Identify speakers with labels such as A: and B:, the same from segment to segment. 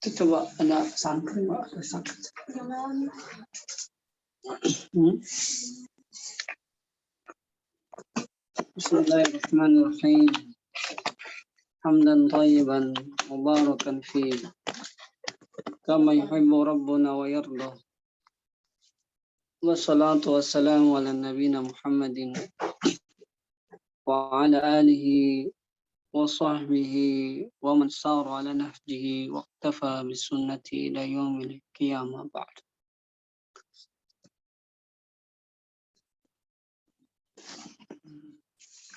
A: Itu coba ada santri nggak? Ada sakit. Bismillahirrahmanirrahim. Hamdan tayyiban mubarakan fi kama yuhibbu rabbuna wa yarda. Wassalatu wassalamu ala nabiyina Muhammadin wa ala alihi wa sahbihi wa man sara ala nahjihi wa iktafa bisunnati ila yaumil qiyamah ba'd.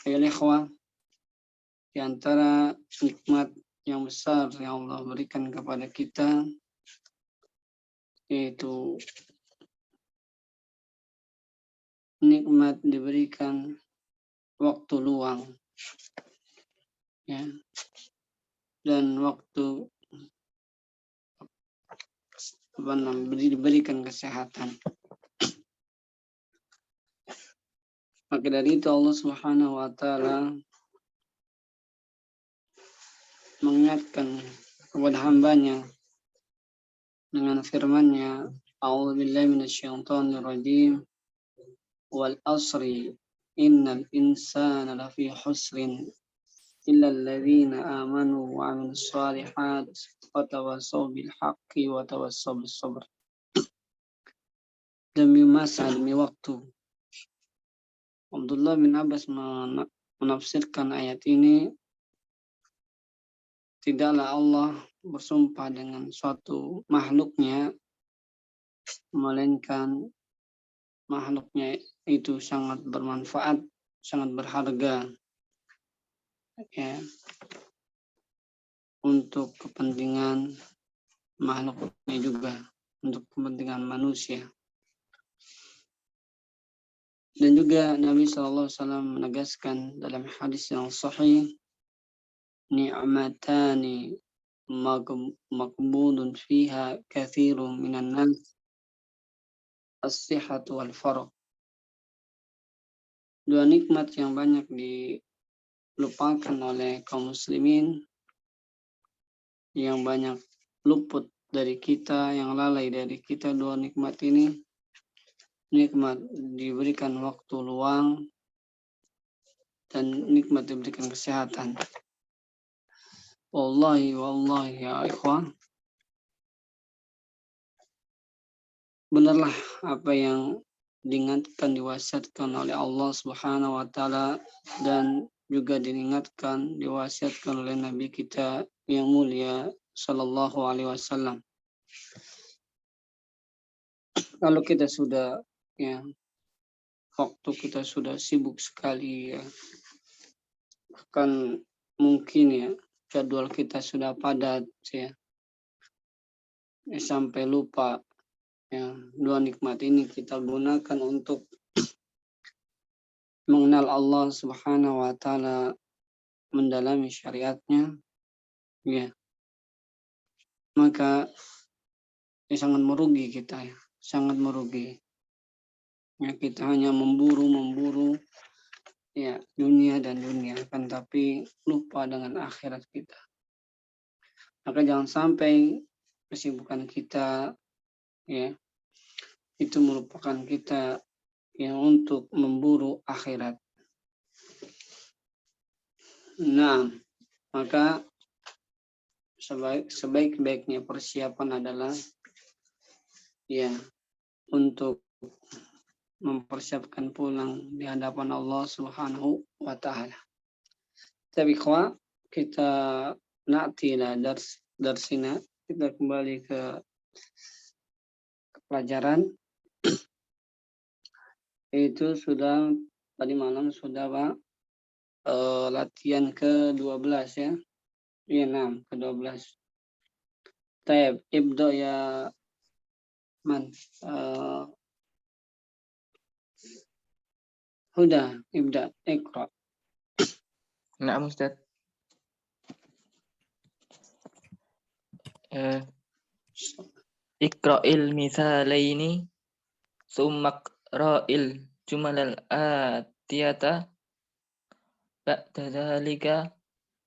A: Ayol ikhwah, di antara nikmat yang besar yang Allah berikan kepada kita yaitu nikmat diberikan waktu luang, ya, dan waktu diberikan kesehatan. Maka dari itu Allah Subhanahu wa taala mengingatkan kepada hambanya dengan firman-Nya, A'udzubillahi minasyaitonir rajim, wal asri innal insana lafi husrin illa alladzina amanu wa 'amilus shalihat wa tawassaw bil haqqi wa tawassaw bis sabr. Demi masa, demi waktu. Abdullah bin Abbas menafsirkan ayat ini, tidaklah Allah bersumpah dengan suatu makhluknya, melainkan makhluknya itu sangat bermanfaat, sangat berharga, ya, untuk kepentingan makhluknya juga, untuk kepentingan manusia. Dan juga Nabi SAW menegaskan dalam hadis yang sahih, ni'matani maqbudun fiha katsirun minan nas, as-sihhatu wal faragh. Dua nikmat yang banyak dilupakan oleh kaum muslimin, yang banyak luput dari kita, yang lalai dari kita. Dua nikmat ini, nikmat diberikan waktu luang dan nikmat diberikan kesehatan. Wallahi ya ikhwan, benarlah apa yang diingatkan, diwasiatkan oleh Allah Subhanahu wa taala, dan juga diingatkan, diwasiatkan oleh Nabi kita yang mulia sallallahu alaihi wasallam. Kalau kita sudah, ya, waktu kita sudah sibuk sekali, ya, bahkan mungkin, ya, jadwal kita sudah padat, ya, sampai lupa, ya, dua nikmat ini kita gunakan untuk mengenal Allah Subhanahu wa taala, mendalami syariatnya, ya, maka sangat merugi kita, ya, sangat merugi. Ya, kita hanya memburu, ya, dunia, kan tapi lupa dengan akhirat kita. Maka jangan sampai kesibukan kita, ya, itu merupakan kita yang untuk memburu akhirat. Nah, maka sebaik-baiknya persiapan adalah, ya, untuk mempersiapkan pulang di hadapan Allah Subhanahu wa taala. Tapi kita na'tila darsina, kita kembali ke pelajaran. Itu sudah tadi malam sudah Pak, latihan ke-12, ya. Iya, 6 ke-12. Taib, ibda ya man. Huda, ibda, ikra.
B: Na'am Ustaz. Iqra'il misalaini summa qra'il jumalal atiyata ba'da dzalika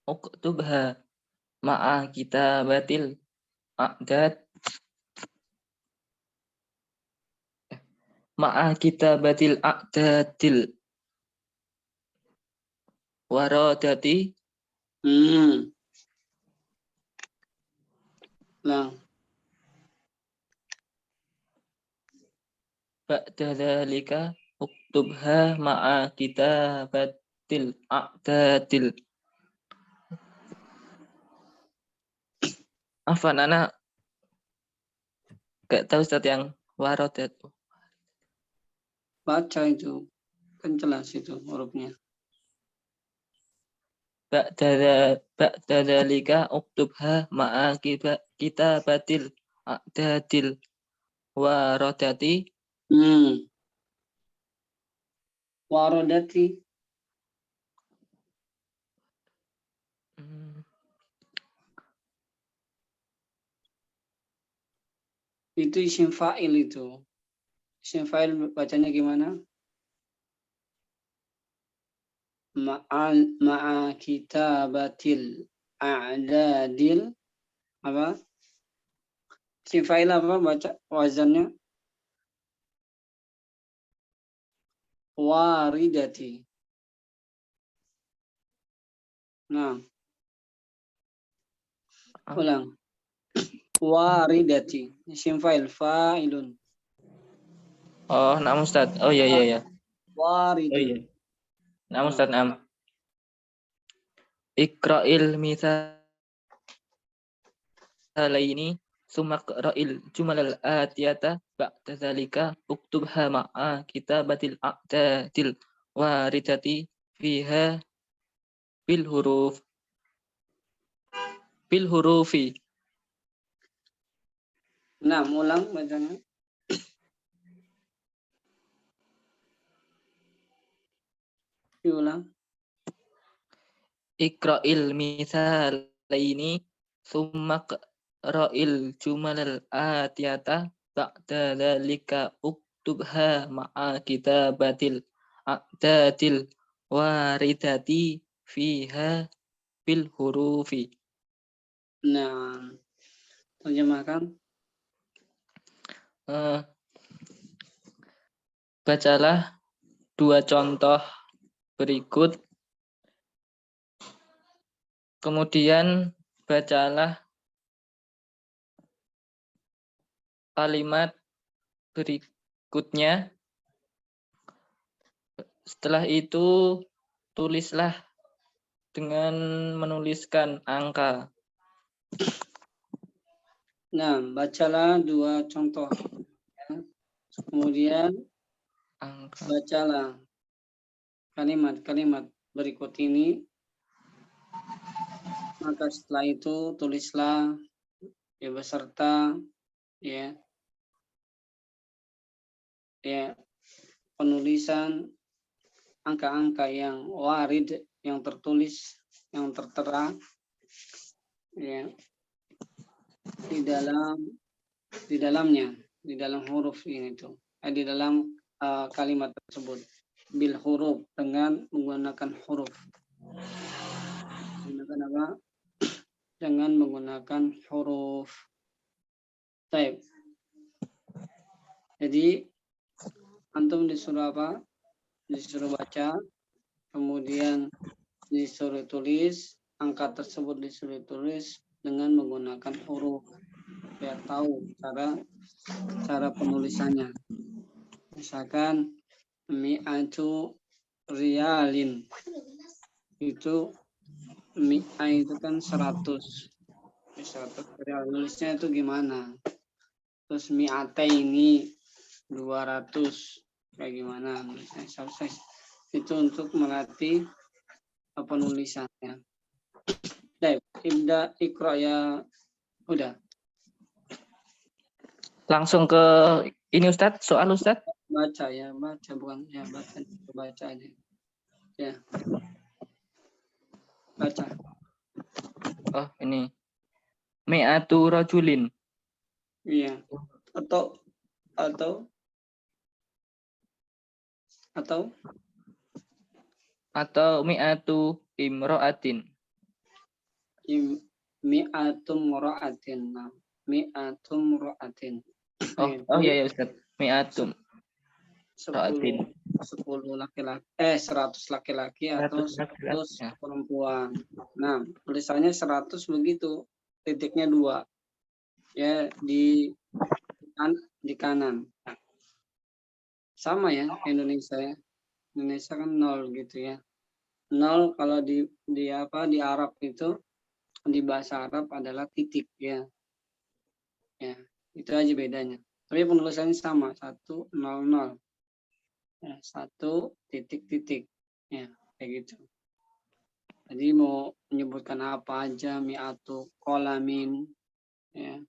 B: uktubha ma'a kitabatil a'dad ma'a kitabatil a'dadil waradati
A: Lang.
B: ba'da dzalika uktubha ma'a kitabatil a'dadil. Afan anak gak tahu Ustaz yang waradat.
A: Baca itu. Kan jelas itu hurufnya.
B: Ba'da dzalika uktubha ma'a kitabatil a'dadil waradati.
A: Warodati. Itu isim fa'il itu. Isim fa'il bacanya gimana? Ma'a kitabatil a'dadil. Apa? Isim fa'il apa baca wazannya? Waridati. Nah, ulang. Waridati. Isim fa'il fa'ilun.
B: Oh, naam Ustaz. Oh iya. Oh iya.
A: Waridun.
B: Naam Ustaz, naam. Iqra'il mithalaini summa qra'il jumalal atiyata ba'da dzalika uktubha ma'a kitabatil a'dadil waridati fiha bil hurufi.
A: Nah, ulang bacanya. Diulang.
B: Iqra'il mithalaini summa qra'il jumalal atiyata ba'da dzalika uktubha ma'a kitabatil a'dadil waridati fiha bil hurufi.
A: Nah, terjemahkan.
B: Bacalah dua contoh berikut. Kemudian bacalah kalimat berikutnya. Setelah itu tulislah dengan menuliskan angka.
A: Nah, bacalah dua contoh. Kemudian
B: Angka.
A: bacalah kalimat-kalimat berikut ini. Maka setelah itu tulislah ya beserta ya penulisan angka-angka yang warid, yang tertulis, yang tertera ya di dalam huruf ini tuh, di dalam kalimat tersebut, bil huruf, dengan menggunakan huruf. Menggunakan apa? Dengan menggunakan huruf. Baik. Jadi antum disuruh apa? Disuruh baca, kemudian disuruh tulis, angka tersebut disuruh tulis dengan menggunakan huruf, biar tahu cara penulisannya. Misalkan mi'atu riyalin, itu mi'a itu kan 100 real, nulisnya itu gimana? Terus mi'ataini 200 kayak gimana nulisnya? Itu untuk melatih penulisannya. Baik, ibda ikra ya. Udah.
B: Langsung ke ini Ustadz, soal Ustadz.
A: Baca ya, baca bukan ya, baca aja. Ya. Baca.
B: Oh, ini. Mi'atu rajulin.
A: Iya. Atau
B: mi'atu imro'atin.
A: mi'atum ra'atin. Nah, mi'atum ra'atin.
B: Oh iya ya Ustaz. Mi'atum
A: 10
B: ra'atin.
A: 10 laki-laki 100 laki-laki atau
B: 100 laki-laki.
A: 100 perempuan. Nah, tulisannya 100 begitu, titiknya 2. Ya, di kanan. Nah, sama ya Indonesia ya. Indonesia kan 0 gitu ya. 0 kalau di Arab itu, di bahasa Arab adalah titik ya. Ya, itu aja bedanya. Tapi penulisannya sama, 100. Ya, 1 titik. Ya, kayak gitu. Jadi mau menyebutkan apa aja, mi'atu qalamin, ya,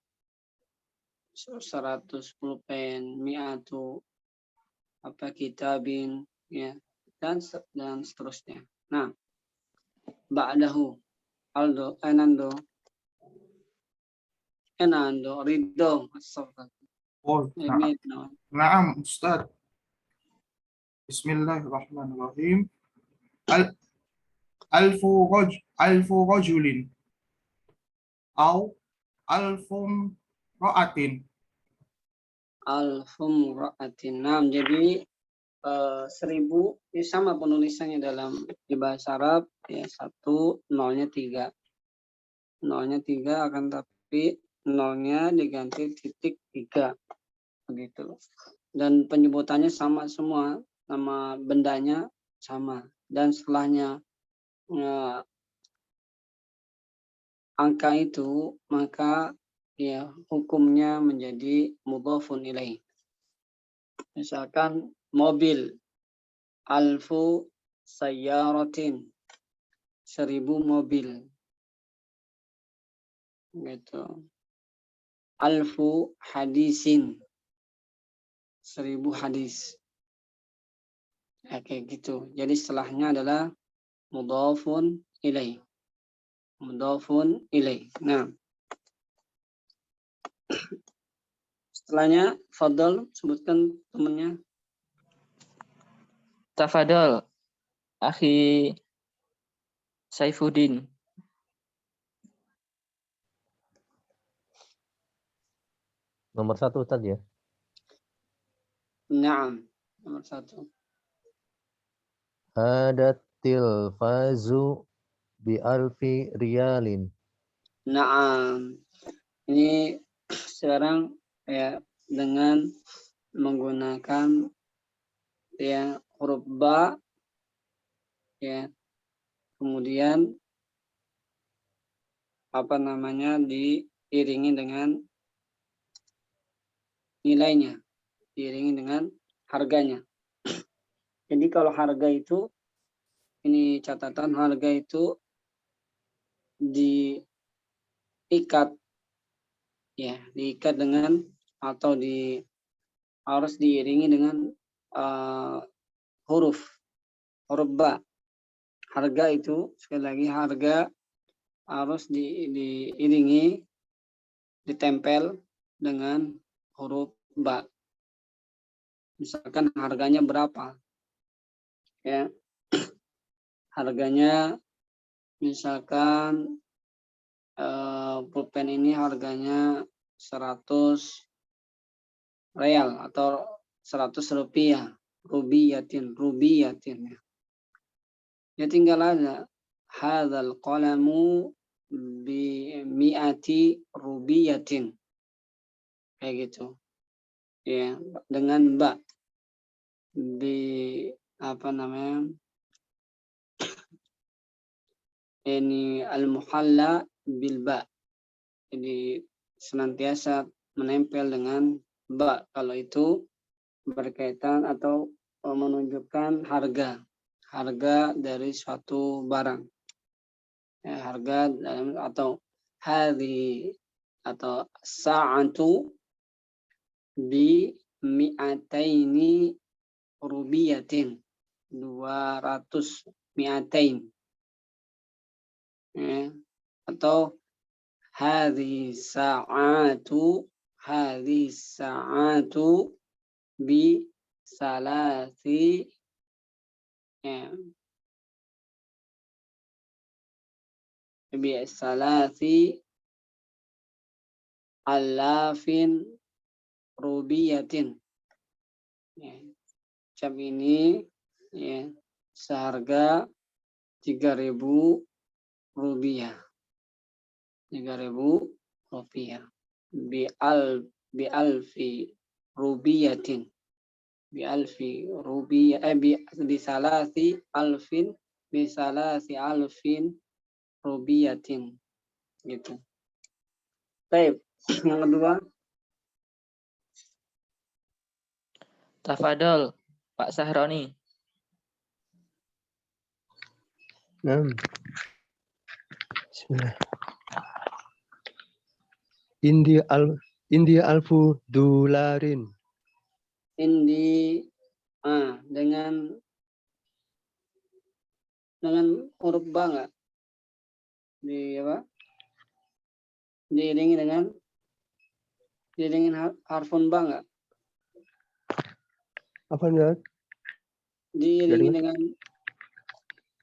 A: 100 pulpen, mi'atu kitabin, ya, dan seterusnya. Nah, ba'dahu Enando, Ridho,
C: Oh, na'am Ustaz. Bismillahirrahmanirrahim. Alfu rajulin au alfum ra'atin.
A: Alfum ra'atin. Nah, jadi 1000 ini sama penulisannya di bahasa Arab ya, 1 nolnya 3. Nolnya 3 akan tapi nolnya diganti titik 3 begitu. Dan penyebutannya sama semua, nama bendanya sama, dan setelahnya angka itu maka ya hukumnya menjadi mudhafun ilaih. Misalkan mobil, alfu sayyaratin, 1000 mobil gitu. Alfu hadisin, 1000 hadis. Ya, kayak gitu. Jadi setelahnya adalah mudhafun ilaih. Mudhafun ilaih. Nah, setelahnya fadhal sebutkan temannya.
B: Tafadhol akhi Saifuddin.
D: Nomor 1 Ustaz ya.
A: Naam, nomor 1.
D: Hadat tilfazu bi alfi riyalin.
A: Naam. Ini sekarang ya dengan menggunakan ya huruf ba ya. Kemudian diiringi dengan nilainya, diiringi dengan harganya. Jadi kalau harga itu, ini catatan, harga itu diikat dengan atau harus diiringi dengan huruf ba. Harga itu sekali lagi, harga harus diiringi, ditempel dengan huruf ba. Misalkan harganya berapa ya, harganya misalkan pulpen ini harganya 100 real atau 100 rupiah, rubiyatin ya, tinggal aja hadzal qalamu bi mi'ati rubiyatin, kayak gitu ya, dengan ba di ini al-muhalla bil ba, jadi senantiasa menempel dengan ba kalau itu berkaitan atau menunjukkan harga dari suatu barang ya, harga atau hadhi atau sa'atu bi mi'ataini rubiyatin, 200 mi'atain ya, atau hadhi sa'atu bi salasi ya, bi salasi alafin rubiyatin. Ya. Cap ini ya, seharga 3.000 rupiah. 3.000 rupiah. Bi'alfi rubiyatin. Bi'alfi rubiah bisalasi alfin rubiyatin. Gitu. Baik, yang kedua.
B: Tafadol, Pak Sahroni.
E: Naam. Bismillah. India alfu dolarin.
A: Dengan huruf ba nggak? Di apa? Diiringi dengan harfun ba nggak?
E: Apa enggak?
A: Diiringi dengan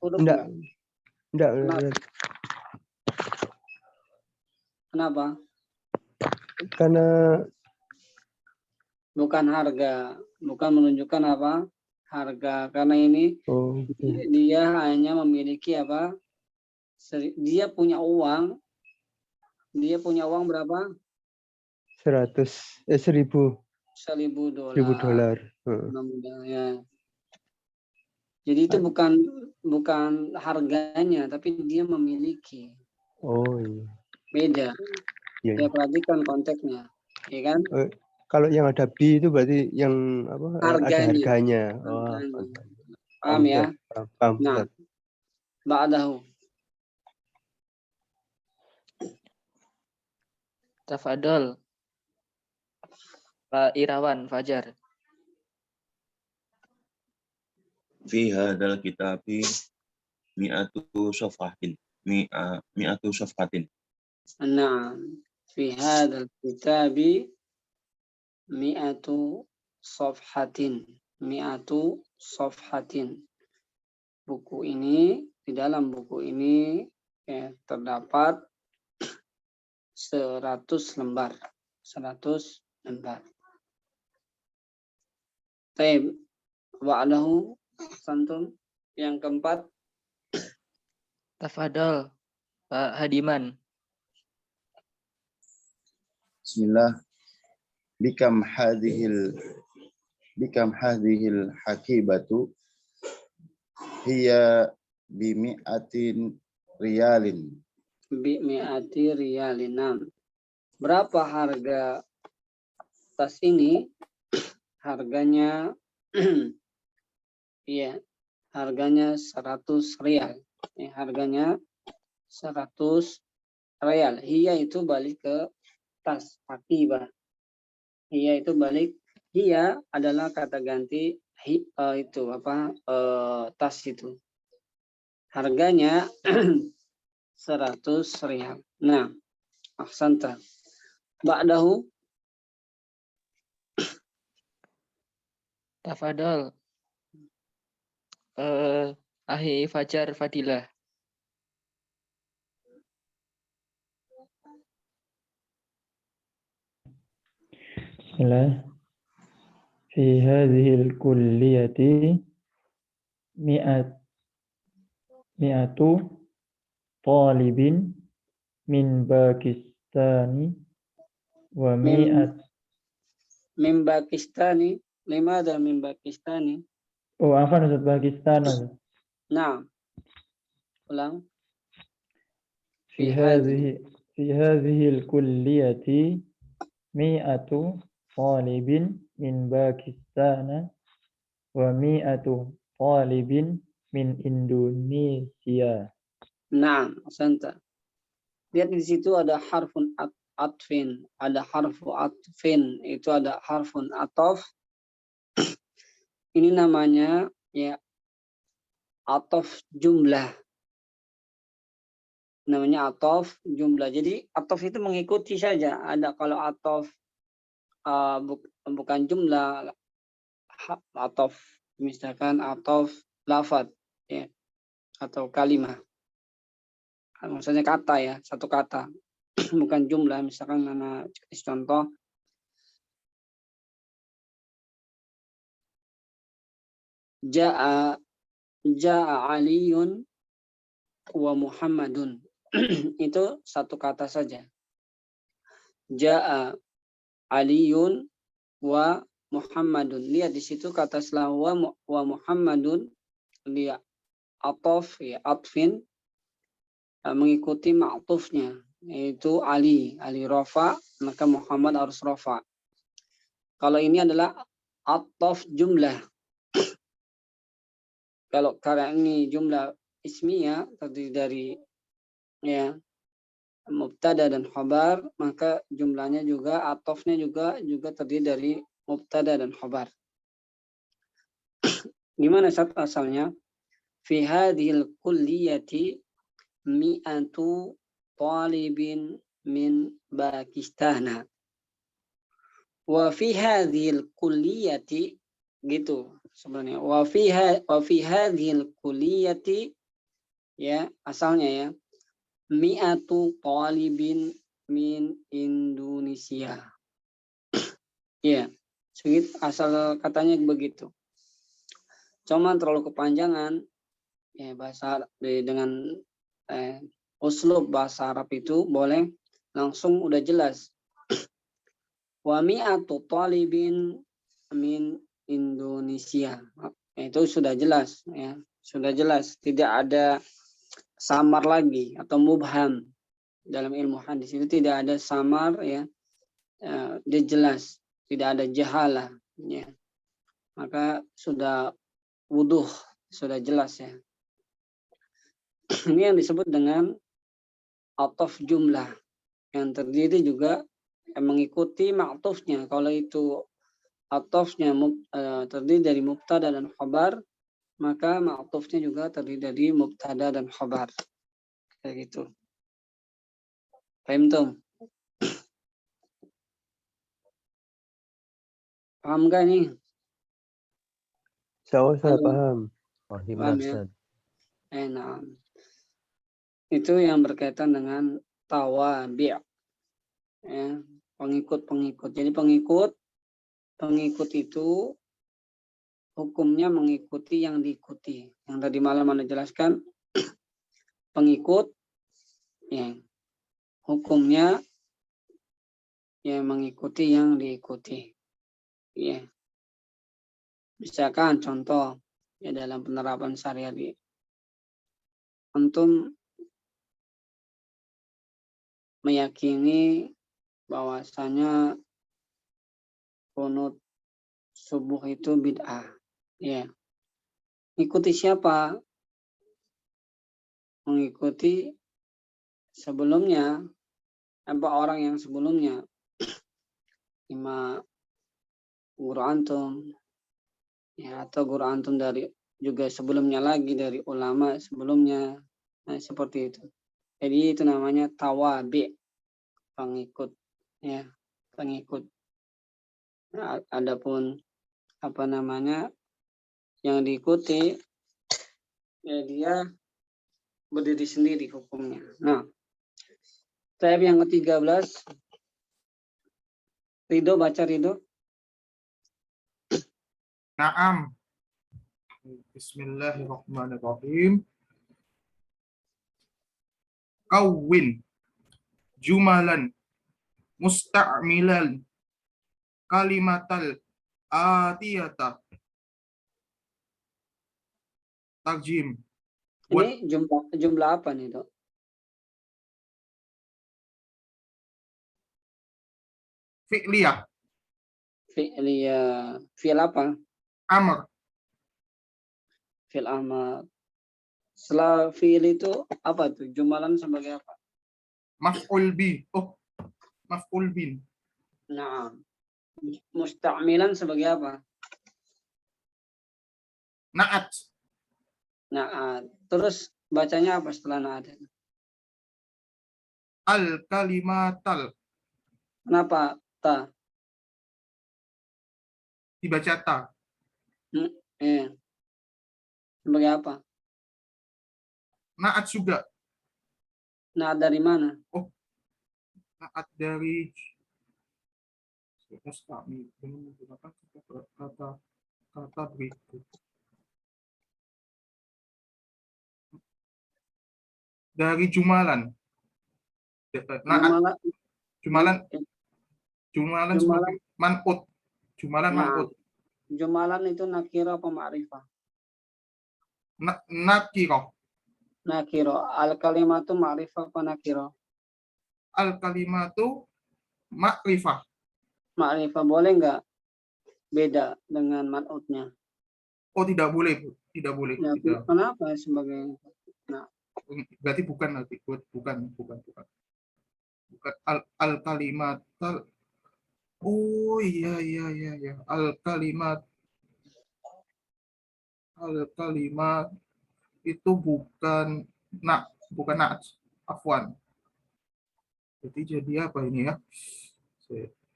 A: huruf
E: Enggak.
A: nggak?
E: Enggak.
A: Kenapa?
E: Karena
A: Bukan harga, bukan menunjukkan apa? Harga, karena ini
E: gitu.
A: dia hanya memiliki apa? Dia punya uang berapa?
E: 1.000
A: $1.000.
E: $1.000.
A: Ya. Jadi itu bukan harganya, tapi dia memiliki.
E: Oh iya.
A: Beda.
E: Iya.
A: Ya, perhatikan konteksnya, ya kan?
E: Kalau yang ada B itu berarti yang apa? Ada harganya. Oh,
A: paham ya?
E: Paham.
A: Nah, ba'dahu.
B: Tafadol, Pak Irawan Fajar.
F: Fi hadal kitabi mi'atu safhatin.
A: Nah, fi hadzal kitabi mi'atu safhatin. Buku ini, di dalam buku ini ya, terdapat 100 lembar. Taib wa'adahu santun yang keempat.
B: Tafadol, Pak Hadiman.
F: Bismillah. Bikam hadhil hakibatu hiya bimi'atin riyalin.
A: Bimi'ati riyalinan. Berapa harga tas ini? Harganya iya, harganya 100 rial. Harganya 100 rial. Hiya itu balik ke tas, hakibah. Hiya itu balik. Hiya adalah kata ganti itu apa? Tas itu. Harganya 100 rial. Nah, ahsanta. Ba'dahu.
B: Tafadol, Ahi Fajar Fadilah.
G: Bismillah. Fi hadhil kulliyati mi'atu talibin min Pakistani wa mi'at
A: min Pakistani. Limada min Pakistani?
G: Oh, apa Ustaz? Pakistan.
A: Nah, ulang.
G: Fi hadhil kulliyati mi'atu talibin min Pakistan wa mi'atu talibin min Indonesia.
A: Nah, santa. Lihat di situ ada harfun atfin, ada harfu atfin, itu ada harfun atof. Ini namanya ya atof jumlah. Namanya atof jumlah. Jadi atof itu mengikuti saja. Ada kalau atof bukan jumlah, atof misalkan atof lafad ya, atau kalimah. Maksudnya kata ya, satu kata. bukan jumlah. Misalkan mana contoh, Ja'a Aliyun wa Muhammadun. Itu satu kata saja. Ja'a Aliyun wa Muhammadun. Lihat di situ kata setelah wa Muhammadun, lihat atof, ya, atfin, mengikuti ma'tufnya, yaitu Ali Rafa, maka Muhammad harus Rafa. Kalau ini adalah atof jumlah. Kalau karena ini jumlah ismiyah, terdiri dari ya mubtada dan khabar, maka jumlahnya juga, atofnya juga terdiri dari mubtada dan khabar. Gimana asalnya? Fi hadhil kulliyati mi'atu talibin min Pakistan. Wa fi hadhil kulliyati, gitu sebenarnya. Wa fi hadhil kulliyati, ya asalnya ya, mi'atu talibin min Indonesia. Ya, sedikit asal katanya begitu. Cuman terlalu kepanjangan, ya bahasa dengan uslub bahasa Arab itu boleh langsung udah jelas. Wa mi'atu talibin min Indonesia. Itu sudah jelas, ya. Sudah jelas, tidak ada samar lagi atau mubham. Dalam ilmu hadis itu tidak ada samar, ya. Dia jelas, tidak ada jahalah, ya. Maka sudah wuduh, sudah jelas, ya. Ini yang disebut dengan atof jumlah, yang terdiri juga mengikuti ma'tufnya. Kalau itu atofnya terdiri dari mubtada dan khabar, maka ma'tufnya juga terdiri dari mubtada dan khabar. Kayak gitu. Paham tuh? Paham gak nih?
E: Saya paham.
D: Paham
A: Paham ya?
D: Ustaz.
A: Nah. Itu yang berkaitan dengan tawabi'. Ya, pengikut-pengikut. Jadi pengikut itu hukumnya mengikuti yang diikuti. Yang tadi malam Anda jelaskan, pengikut, ya, hukumnya ya mengikuti yang diikuti. Ya. Misalkan contoh ya dalam penerapan syariat, antum meyakini bahwasanya qunut subuh itu bid'ah. Ya. Ikuti siapa? Mengikuti sebelumnya, apa orang yang sebelumnya. Ima guru antum, ya, atau guru antum dari juga sebelumnya lagi dari ulama sebelumnya. Nah, seperti itu. Jadi itu namanya tawabi, pengikut, ya, pengikut. Nah, adapun apa namanya yang diikuti, ya dia berdiri sendiri hukumnya. Nah, tab yang ke-13, Ridho, baca Ridho.
C: Naam. Bismillahirrahmanirrahim. Kawin jumalan musta'milan kalimatal atiyata tarjim.
A: Ini jumlah apa nih, Dok?
C: Fi'liyah,
A: Fi'il apa?
C: amr,
A: Fi'il amar. Setelah fi'il itu apa tuh? Jumalan sebagai apa?
C: maf'ul bi. Oh, maf'ul bin.
A: Nah, musta'milan sebagai apa?
C: Na'at,
A: Nah, terus bacanya apa setelah na'at?
C: al kalimatal,
A: Kenapa ta?
C: dibaca ta.
A: Sebagai apa?
C: Na'at juga.
A: Na'at dari mana?
C: naat dari mustamil dengan menggunakan kata berikut. Dari jumalan. Naat
A: Jumalan,
C: jumalan
A: Jumalan.
C: sebagai man'ut. Jumalan
A: Nah.
C: man'ut.
A: jumalan itu nakiro apa ma'rifah?
C: Nakiro.
A: Nakiro. Al kalimatu ma'rifah apa nakiro?
C: Al kalimatu ma'rifah.
A: Ma'rifah boleh nggak beda dengan man'utnya?
C: Oh, tidak boleh, Bu. Tidak boleh.
A: Ya,
C: Tidak.
A: kenapa sebagai
C: Berarti bukan nanti. Bukan. Al kalimat. Oh iya. Al kalimat itu bukan naat. Afwan. Jadi apa ini ya?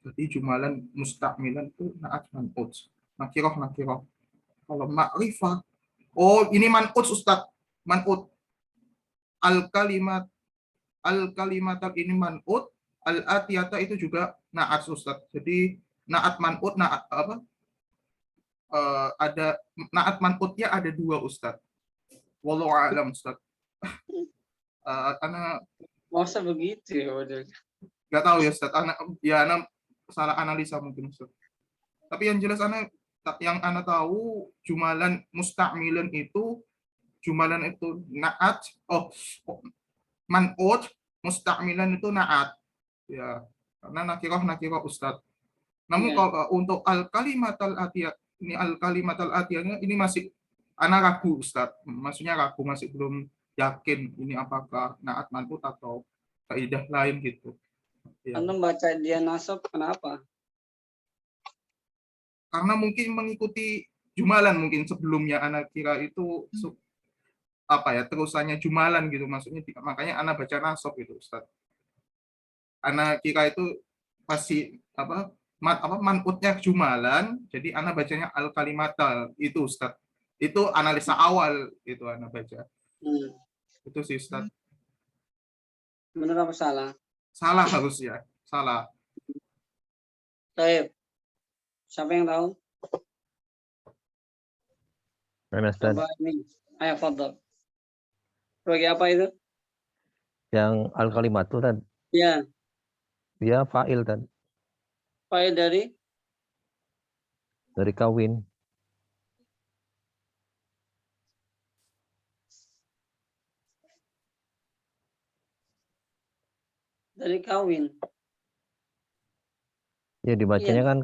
C: Jadi jumalan mustakmilan itu naat man'ut. Nakiroh. Kalau ma'rifah, oh ini man'ut Ustaz. Man'ut. Al kalimat ini man'ut, al atiyata itu juga naat Ustaz. Jadi naat man'ut, naat apa? Ada naat man'utnya ada 2 Ustaz. Wallahu a'lam Ustaz. Ana
A: masa begitu ya? Waduh.
C: nggak tahu ya Ustaz. Ana salah analisa mungkin Ustaz. Tapi yang jelas yang ana tahu jumalan mustakmilan itu naat. Man'ut mustakmilan itu naat. Ya, karena nakiroh Ustaz. Namun
A: Ya.
C: kalau untuk al kalimatal atiyah ini masih ana ragu Ustaz. Maksudnya ragu, masih belum yakin ini apakah naat man'ut atau kaidah lain gitu. Ya.
A: Anda baca dia nasab kenapa?
C: Karena mungkin mengikuti jumalan mungkin sebelumnya ana kira itu terusannya jumalan gitu, maksudnya makanya ana baca nasab gitu Ustaz. Ana kira itu pasti man'utnya jumalan, jadi ana bacanya al kalimatal itu Ustaz. Itu analisa awal itu ana baca. Itu sih Ustaz.
A: Benar apa salah?
C: Salah harusnya, salah.
A: Baik. Siapa yang tahu?
D: Ustaz.
A: Coba ini. Ayo fadhal. Bagi apa itu?
D: Yang al kalimatu Tad.
A: Ya,
D: Dia fa'il Tad.
A: fa'il dari
D: Kawin.
A: kawin.
D: Ya dibacanya kan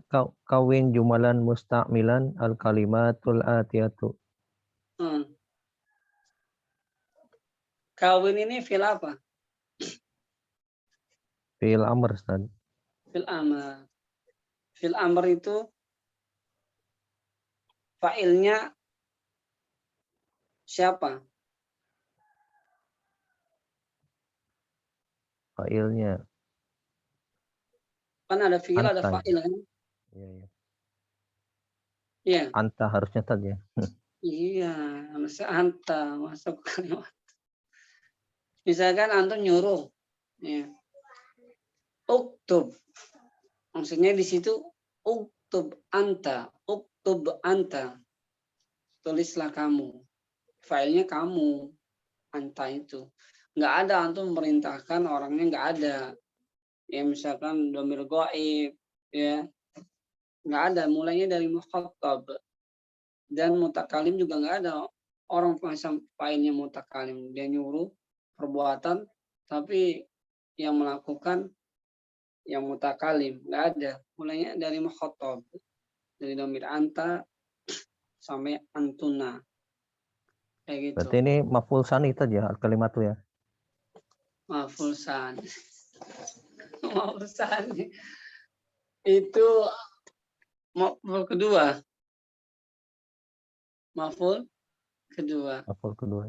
D: kawin jumalan mustakmilan al kalimatul atiyatu.
A: Kawin ini fil apa?
D: Fi'il amr Ustaz.
A: Fil amr. Fil amr itu fa'ilnya siapa?
D: Fa'ilnya.
A: Kan ada fi'il, ada
D: Anta.
A: fa'il kan?
D: Iya.
A: Iya.
D: Anta harusnya Tad ya.
A: Iya, harusnya anta masuk kalimat. Misalkan antum nyuruh, ya. Uktub. Maksudnya di situ uktub anta. Tulislah kamu. Filenya kamu. Anta itu. Nggak ada antum memerintahkan, orangnya nggak ada. Ya misalkan dhamir ghaib, ya. Nggak ada, mulainya dari mukhatab. Dan mutakalim juga nggak ada. Orang pasang filenya mutakalim. Dia nyuruh perbuatan, tapi yang melakukan yang mutakalim nggak ada. Mulainya dari mukhatab, dari dhamir anta sampai antuna, kayak gitu.
D: Berarti ini maf'ul tsani Tad ya, al kalimatu ya.
A: Maf'ul tsani. Maf'ul tsani itu maf'ul kedua. Maf'ul kedua.
D: Maf'ul kedua.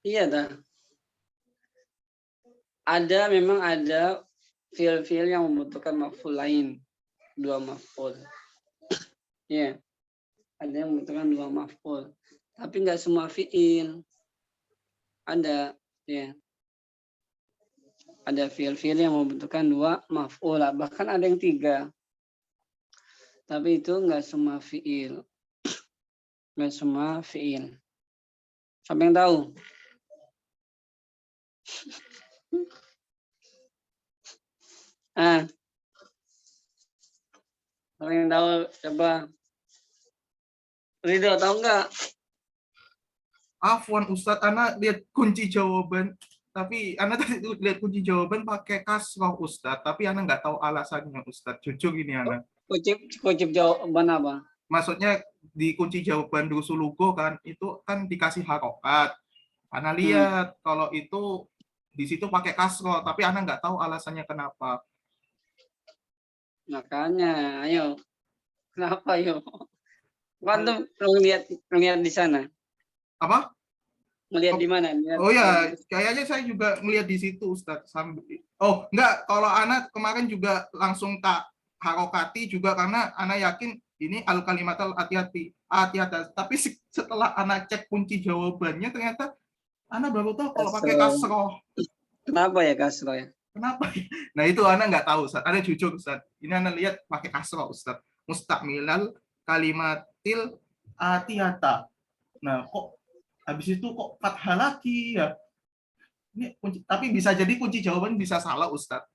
A: Iya dah. Memang ada fiil-fiil yang membutuhkan maf'ul lain, 2 maf'ul. Iya. Ada yang membutuhkan 2 maf'ul. Tapi nggak semua fiil. Ada, ya. ada fiil-fiil yang membentukkan 2 maf'ul, bahkan ada yang 3. Tapi itu enggak semua fiil. Enggak semua fiil. Siapa yang tahu? Siapa yang tahu? Coba. Ridho tahu enggak?
C: Afwan Ustadz, Ana lihat kunci jawaban. Tapi Ana tadi lihat kunci jawaban pakai kasroh Ustadz. Tapi Ana nggak tahu alasannya Ustadz. Jujur ini Ana.
A: Kucip jawaban apa?
C: Maksudnya di kunci jawaban Rusulugo kan, itu kan dikasih harokat. Ana lihat kalau itu di situ pakai kasroh. Tapi Ana nggak tahu alasannya kenapa.
A: Makanya, ayo. Kenapa yuk? Antum ngelihat di sana.
C: Apa?
A: Melihat di mana?
C: Oh ya, kayaknya saya juga melihat di situ Ustadz. Oh, enggak, kalau Ana kemarin juga langsung tak harokati juga karena Ana yakin ini al-kalimatul hati-hati. Tapi setelah Ana cek kunci jawabannya ternyata Ana baru tahu kalau pakai kasroh.
A: Kenapa ya kasroh ya?
C: Kenapa? Nah, itu Ana nggak tahu Ustadz. Ana jujur Ustadz. Ini Ana lihat pakai kasroh Ustadz. Mustakmilal kalimatil atiyata. Nah, kok habis itu kok fathah lagi ya? Ini kunci, tapi bisa jadi kunci jawaban bisa salah Ustadz.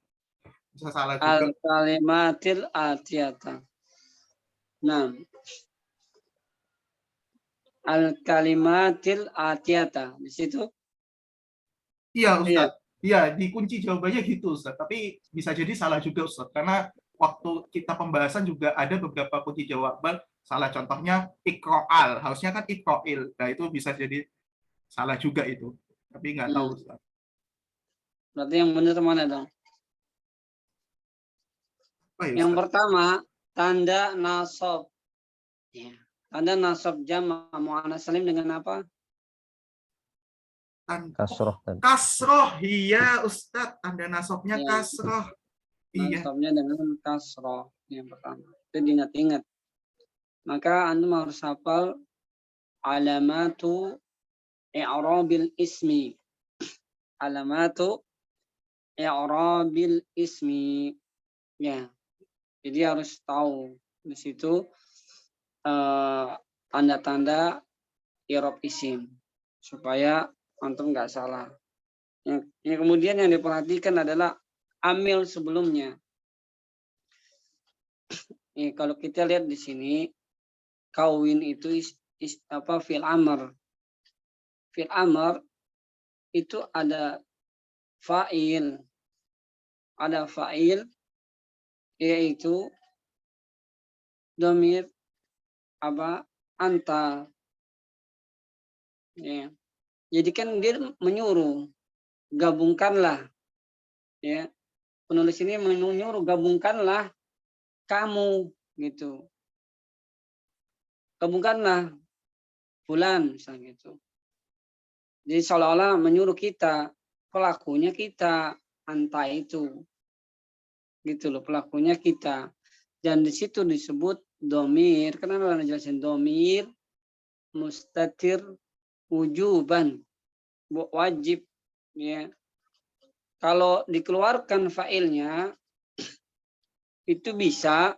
C: Bisa salah juga.
A: Al-kalimatil atiyata. Nah. Al-kalimatil atiyata. Di situ?
C: Iya Ustadz. Iya, di kunci jawabannya gitu Ustadz. Tapi bisa jadi salah juga Ustadz. Karena waktu kita pembahasan juga ada beberapa kunci jawaban salah, contohnya ikro'al, harusnya kan ikro'il. Nah, itu bisa jadi salah juga itu. Tapi nggak tahu Ustaz.
A: Berarti yang benar mana dong? Yang pertama, tanda nasab. Ya. Tanda nasab jama' mu'annas salim dengan apa?
D: Kasroh tadi.
C: Kasroh, iya Ustaz. Tanda nasabnya kasroh. Iya.
A: Nasabnya dengan kasroh. Yang pertama. Itu diingat-ingat. Maka antum harus hafal alamatu i'rabil ismi. Alamatu i'rabil ismi. Ya. Jadi harus tahu di situ tanda-tanda i'rab isim supaya antum nggak salah. Yang kemudian yang diperhatikan adalah amil sebelumnya. Kalau kita lihat di sini kawin itu fi'il amr. Fi'il amr itu ada fa'il. Ada fa'il yaitu dhamir anta. Ya. Jadi kan dia menyuruh gabungkanlah. Ya. Penulis ini menyuruh gabungkanlah kamu gitu. Gabungkanlah fulan misalnya gitu. Jadi seolah-olah menyuruh kita, pelakunya kita, anta itu. Gitu loh, pelakunya kita. Dan di situ disebut domir. Kenapa Anda jelasin domir? Mustatir wujuban. Wajib. Ya. Kalau dikeluarkan fa'ilnya, itu bisa,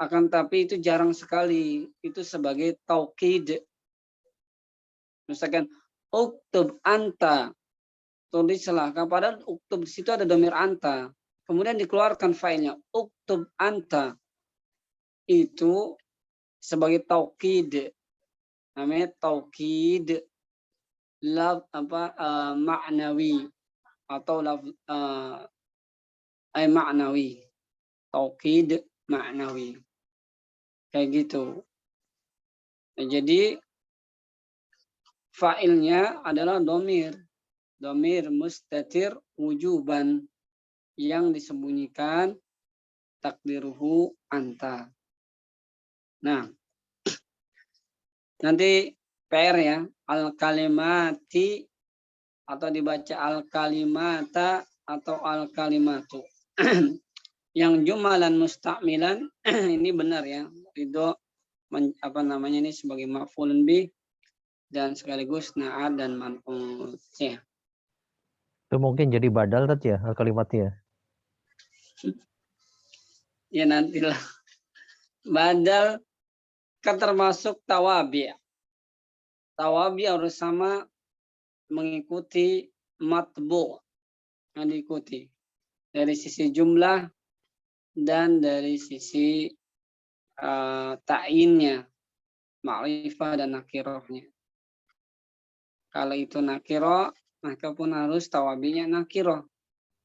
A: akan tapi itu jarang sekali. Itu sebagai taukid. Misalkan, uktub anta. Tulislah. Padahal uktub di situ ada domir anta. Kemudian dikeluarkan fa'ilnya. Uktub anta. Itu sebagai taukid. Namanya taukid. Ma'nawi. Atau ma'nawi. Taukid ma'nawi. Kayak gitu. Nah, jadi fa'ilnya adalah domir. Domir mustatir wujuban. Yang disembunyikan takdiruhu anta. Nah, nanti PR ya. Al-kalimati atau dibaca al-kalimata atau al-kalimatu. Yang jumalan mustakmilan ini benar ya. Ridho ini sebagai maf'ulun bih dan sekaligus na'at dan man'ut ya.
D: Itu mungkin jadi badal tadi ya kalimatnya.
A: Ya nantilah. Badal kan termasuk tawabi. Tawabi harus sama mengikuti matbu yang diikuti dari sisi jumlah dan dari sisi ta'innya, ma'rifah dan nakirohnya. Kalau itu nakiroh, maka pun harus tawabinya nakiroh.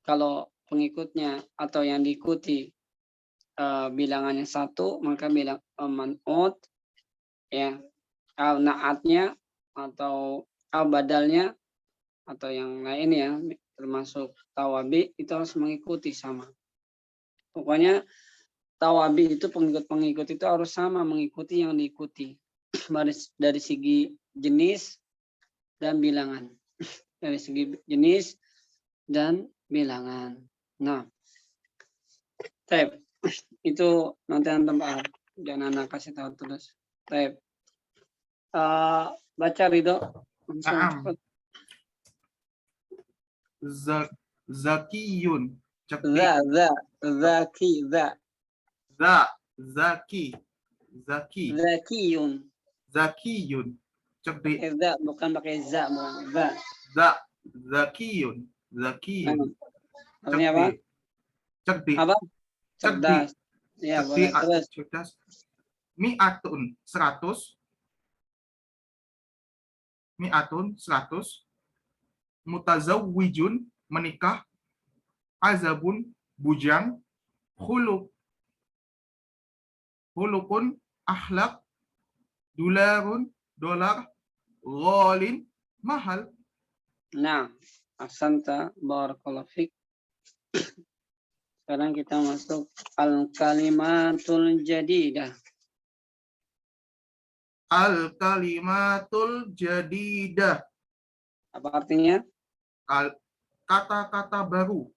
A: Kalau pengikutnya atau yang diikuti bilangannya 1, maka bilang man'ut, ya, al-na'atnya atau al-badalnya atau yang lain ya, termasuk tawabi, itu harus mengikuti sama. Pokoknya tawabi itu pengikut-pengikut itu harus sama mengikuti yang diikuti dari segi jenis dan bilangan. Dari segi jenis dan bilangan. Nah, itu nanti antum jangan anak kasih tahu terus. Baca Ridho.
C: Naam. Zakiyun.
A: Zaki. Zakiyun.
C: Zakiyun. Cerdik.
A: Bukan pakai za.
C: Zakiyun.
A: Artinya apa?
C: Cerdik.
A: Apa? Cerdas. Ya, boleh terus.
C: Cerdas. Mi'atun 100. Mi'atun 100. Mutazawwijun menikah. Azabun bujang. Hulukun akhlak. Dolarun dolar. Ghalin mahal.
A: Nah, ahsanta, barakallahu fik. Sekarang kita masuk al-kalimatul jadidah.
C: Al-kalimatul jadidah.
A: Apa artinya?
C: Kata-kata baru.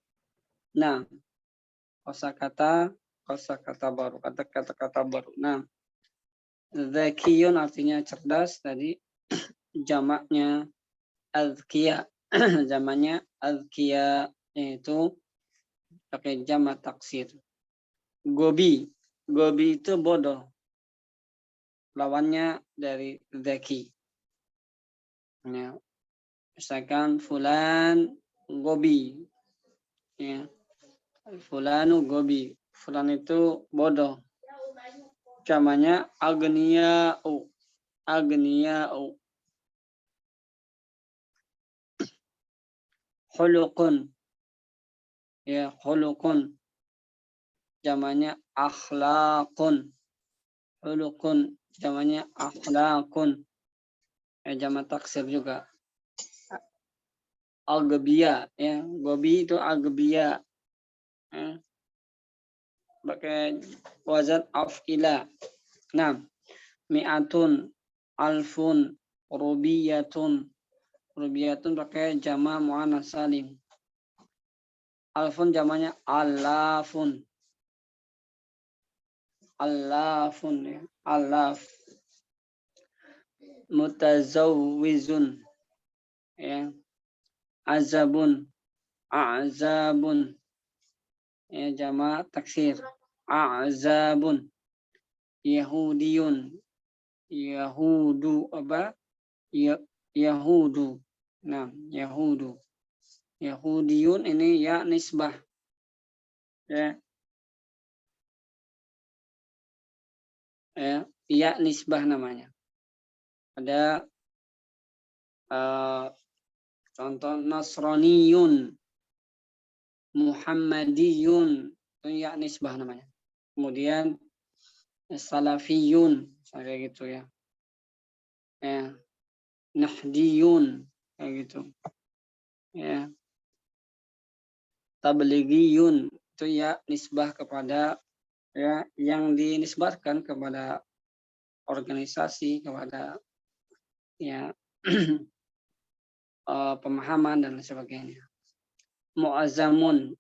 A: Nah, kosakata baru, kata-kata baru. Nah, zakiyun artinya cerdas tadi, jamaknya azkiya. Jamaknya azkiya, yaitu pakai jamak taksir. Gobi itu bodoh. Lawannya dari zaki. Ya. Misalkan fulan gobi. Ya. Fulanu gobi. Fulan itu bodoh. Jamaknya aghniya'u. Khuluqun. Ya, khuluqun. Jamaknya akhlaqun. Khuluqun. Jamaknya akhlaqun. Jamak taksir juga. Al-Gabiyah, ya. Gobi itu Al-Gabiyah. Ya. Pakai wazan af'ila. Nah, mi'atun, alfun, rubiyatun. Rubiyatun pakai jama' mu'annas salim. Alfun jamaknya alafun. Ya. Alaf. Mutazawwizun. Ya. Azabun. A'zabun. Ya, jama' taksir. A'zabun. Yahudiyun. Yahudu apa? Yahudu. Nah, Yahudu. Yahudiyun ini ya nisbah. Ya. Ya nisbah namanya. Ada contoh Nasraniyun, Muhammadiyun, itu ya nisbah namanya. Kemudian Salafiyun, kayak gitu ya. Nahdiyun, kayak gitu. Ya. Tabligiyun, itu ya nisbah kepada ya yang dinisbahkan kepada organisasi, kepada ya pemahaman dan sebagainya. Mu'azamun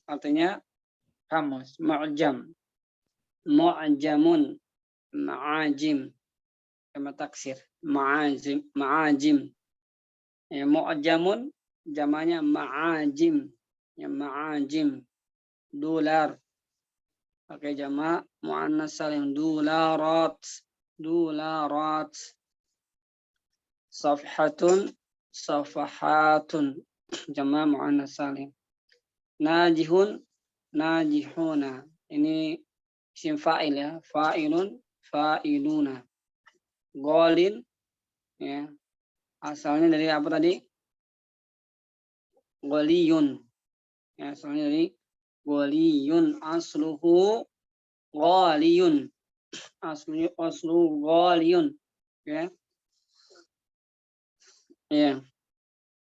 A: artinya kamus. Mu'ajamun ma'ajim sama taksir. Ma'ajim Ya, mu'jamun jamanya ma'ajim. Ya, ma'ajim. Dolar. Pakai jamak muannas salim, dularat. Dularat. Safhatun, safahatun. Jamak muannas salim. Najihun, najihuna. Ini isim fa'il ya. Fa'ilun, fa'iluna. Golin, ya. Asalnya dari apa tadi? Goliyun. Ya, asalnya dari goliyun. Asluhu goliyun. Aslu goliyun. Ya. Ya.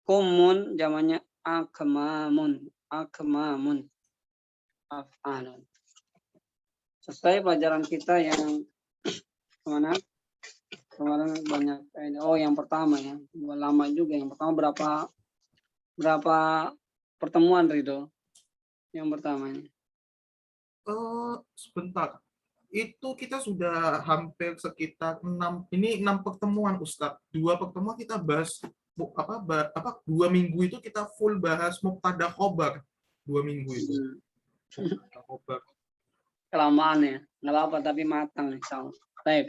A: Kumun jamannya akmamun. Akmamun. Af'alun. Selesai pelajaran kita yang kemana? Kemarin banyak. Oh, yang pertama ya. Lama juga. Yang pertama berapa pertemuan, Ridho? Yang pertama ini.
C: Sebentar. Itu kita sudah hampir sekitar 6 pertemuan, Ustadz. 2 pertemuan kita bahas 2 minggu itu kita full bahas mubtada khobar. 2 minggu itu. Mubtada khobar.
A: Kelamaan ya. Nggak apa-apa, tapi matang insya Allah. Baik.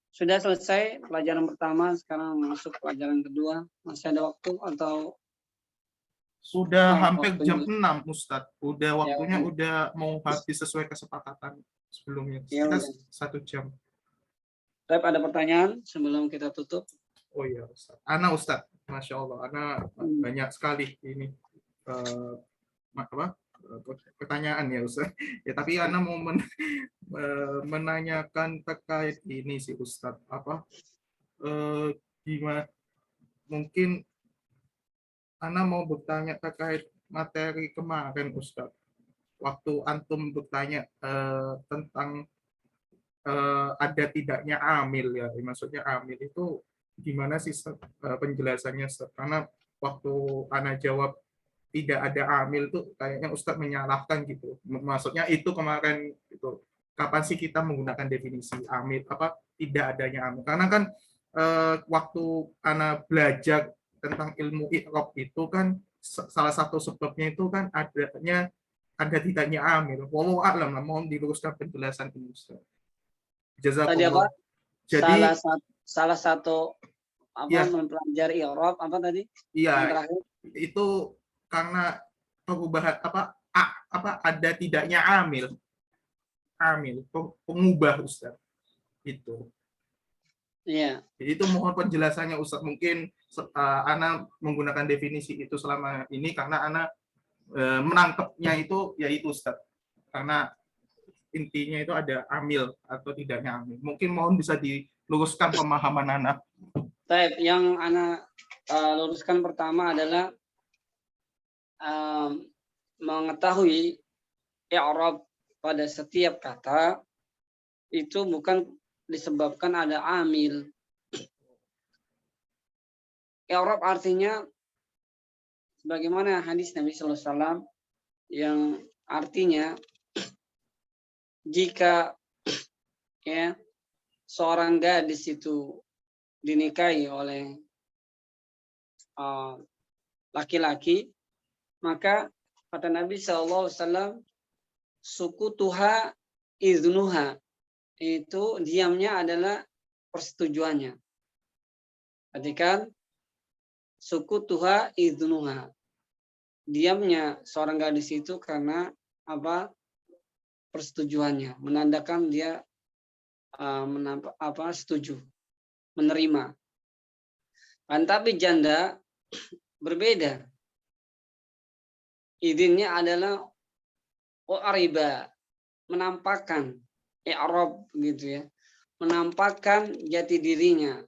A: Sudah selesai pelajaran pertama, sekarang masuk pelajaran kedua. Masih ada waktu atau?
C: Sudah hampir
A: waktunya.
C: jam 6, Ustadz. Udah waktunya udah mau habis sesuai kesepakatan sebelumnya.
A: Ya,
C: Kita
A: udah.
C: 1 jam.
A: Baik, ada pertanyaan sebelum kita tutup?
C: Oh iya, Ustadz. Ana, Ustadz. Masya Allah. Ana banyak sekali ini pertanyaan ya, Ustadz. Ya, tapi Ana mau menanyakan terkait ini sih, Ustadz. Gimana? Mungkin Ana mau bertanya terkait materi kemarin, Ustadz. Waktu antum bertanya tentang ada tidaknya amil ya, maksudnya amil itu gimana sih penjelasannya? Karena waktu Ana jawab tidak ada amil tuh kayaknya Ustadz menyalahkan gitu. Maksudnya itu kemarin itu kapan sih kita menggunakan definisi amil tidak adanya amil? Karena kan waktu Ana belajar tentang ilmu i'rab itu kan salah satu sebabnya itu kan ada tidaknya amil. Wallahu a'lam, mohon diluruskan penjelasan ini, Ustaz.
A: Tadi apa?
C: Jazakumullah. Jadi
A: salah satu
C: ya,
A: mempelajari i'rab apa tadi?
C: Iya, itu karena perubahan ada tidaknya amil pengubah, Ustaz. Itu.
A: Iya.
C: Jadi itu mohon penjelasannya, Ustaz. Mungkin Ana menggunakan definisi itu selama ini karena Ana menangkapnya itu yaitu, Ustaz. Karena intinya itu ada amil atau tidaknya amil. Mungkin mohon bisa diluruskan pemahaman Ana.
A: Baik, yang Ana luruskan pertama adalah mengetahui i'rab pada setiap kata itu bukan disebabkan ada amil. I'rab artinya sebagaimana hadis Nabi sallallahu alaihi wasallam yang artinya jika ya seorang gadis itu dinikahi oleh laki-laki, maka kata Nabi sallallahu alaihi wasallam sukutuha iznuha, itu diamnya adalah persetujuannya. Perhatikan, sukutuha iznuha, diamnya seorang gadis itu karena apa? Persetujuannya, menandakan dia setuju, menerima. Tapi janda berbeda. Izinnya adalah ariba, menampakkan i'rab gitu ya, menampakkan jati dirinya.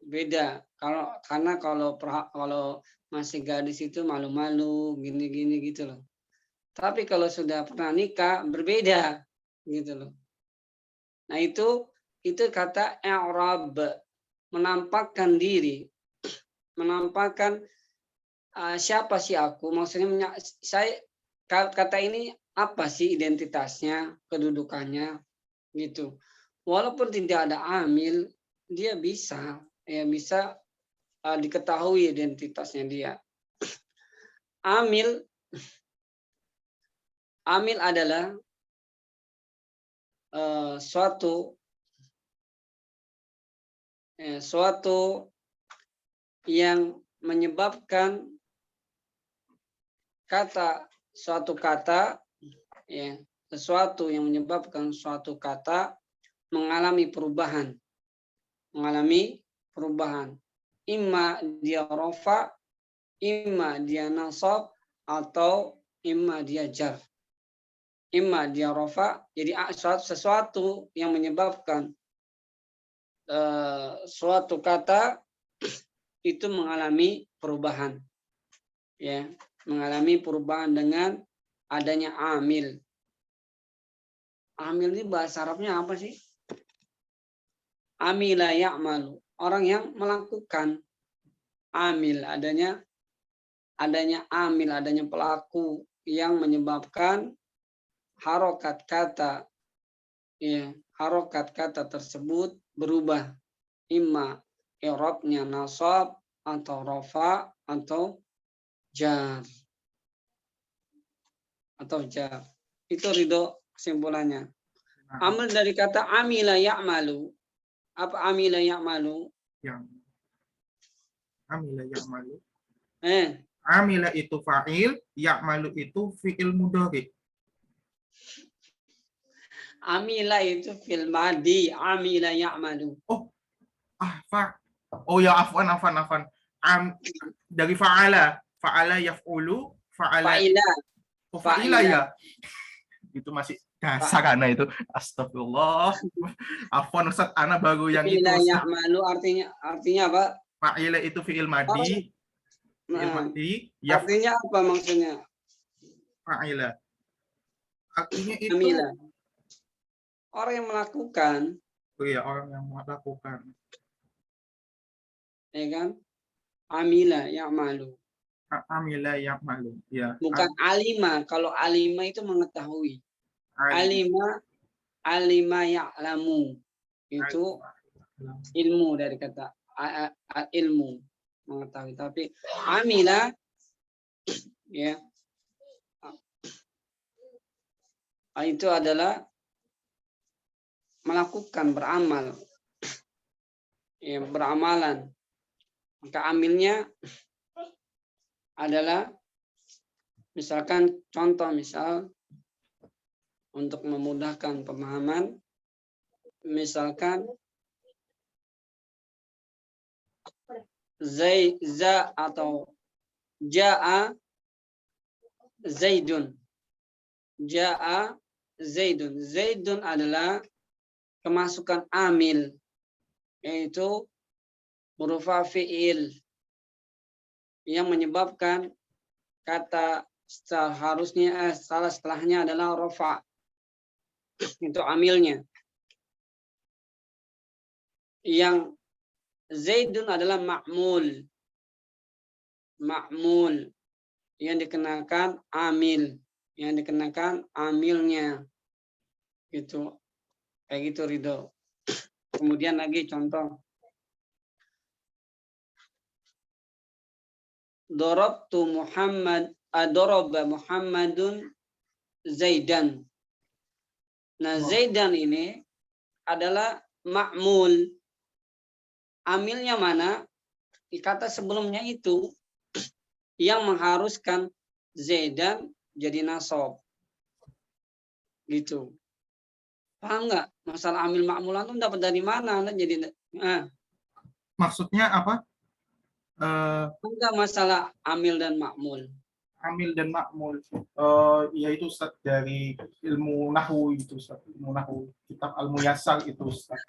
A: Beda karena kalau masih gadis itu malu-malu gini-gini gitu loh. Tapi kalau sudah pernah nikah berbeda gitu loh. Nah itu kata i'rab, menampakkan diri, menampakkan siapa sih aku, maksudnya saya kata ini apa sih identitasnya, kedudukannya gitu. Walaupun tidak ada amil, dia bisa diketahui identitasnya dia. Amil adalah suatu yang menyebabkan suatu kata mengalami perubahan. Imma dia rofa, imma dia nasab, atau imma dia jar. Imma dia rofa, jadi sesuatu yang menyebabkan suatu kata itu mengalami perubahan, ya, mengalami perubahan dengan adanya amil. Amil ini bahasa Arabnya apa sih? Amila ya'malu, orang yang melakukan. Amil, adanya amil, adanya pelaku yang menyebabkan harokat kata, ya, harokat kata tersebut berubah, imma i'rabnya nasab atau rafa atau jar. Itu Ridho kesimpulannya. Amal dari kata amila ya'malu. Apa amila ya'malu?
C: Yang amila ya'malu.
A: Eh,
C: Amila itu fa'il, ya'malu itu fi'il mudhari.
A: amila itu fil madi, amila ya'malu.
C: Oh ya, afwan. Dari fa'ala yaf'ulu,
A: Fa'ila.
C: fa'ila ya. Itu masih dasar karena itu. Astagfirullah. Afwan Ustaz, ana baru yang itu.
A: Fa'ila ya'malu artinya apa?
C: Fa'ila itu fi'il madi.
A: Artinya apa maksudnya?
C: Fa'ila. Artinya itu
A: Amila. Orang yang melakukan.
C: Oh ya, orang yang melakukan.
A: Ya kan? Amila ya'malu.
C: Amila ya'malu. Ya.
A: Bukan alima. Kalau alima itu mengetahui. Alima ya'lamu. Itu ilmu dari kata ilmu, mengetahui. Tapi amila, ya, itu adalah melakukan, beramal, ya, beramalan. Maka amilnya adalah misalkan contoh, misal untuk memudahkan pemahaman, misalkan za atau jaa zaidun. Jaa zaidun. Zaidun adalah kemasukan amil, yaitu huruf fi'il yang menyebabkan kata seharusnya setelahnya adalah rofa. Itu amilnya. Yang zaidun adalah ma'mul. Ma'mul yang dikenakan amil, yang dikenakan amilnya. Gitu. Kayak gitu Ridho. Kemudian lagi contoh. Darabtu daraba Muhammadun Zaidan. Nah, Zaidan ini adalah ma'mul. Amilnya mana? Di kata sebelumnya itu yang mengharuskan Zaidan jadi nasab. Gitu. Paham nggak? Masalah amil ma'mulan itu dapat dari mana? Jadi
C: maksudnya apa?
A: Enggak masalah amil dan ma'mul.
C: Amil dan ma'mul. Ya itu Ustaz, dari ilmu nahwu itu Ustaz, ilmu nahwu, kitab Al-Muyassar itu Ustaz.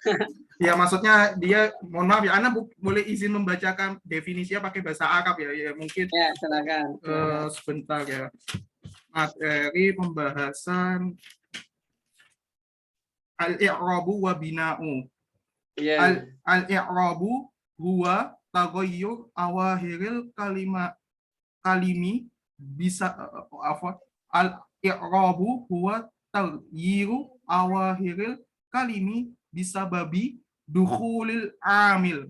C: Ya maksudnya dia, mohon maaf ya, Ana boleh izin membacakan definisinya pakai bahasa Arab ya, ya mungkin.
A: Ya, silakan.
C: Sebentar ya. Materi pembahasan al-i'rabu wa bina'u.
A: Ya.
C: Al-i'rabu huwa taghayyur awahiril kalimi bisa al-i'rabu huwa taghyiru awahiril kalimi bisa babi dukhulil amil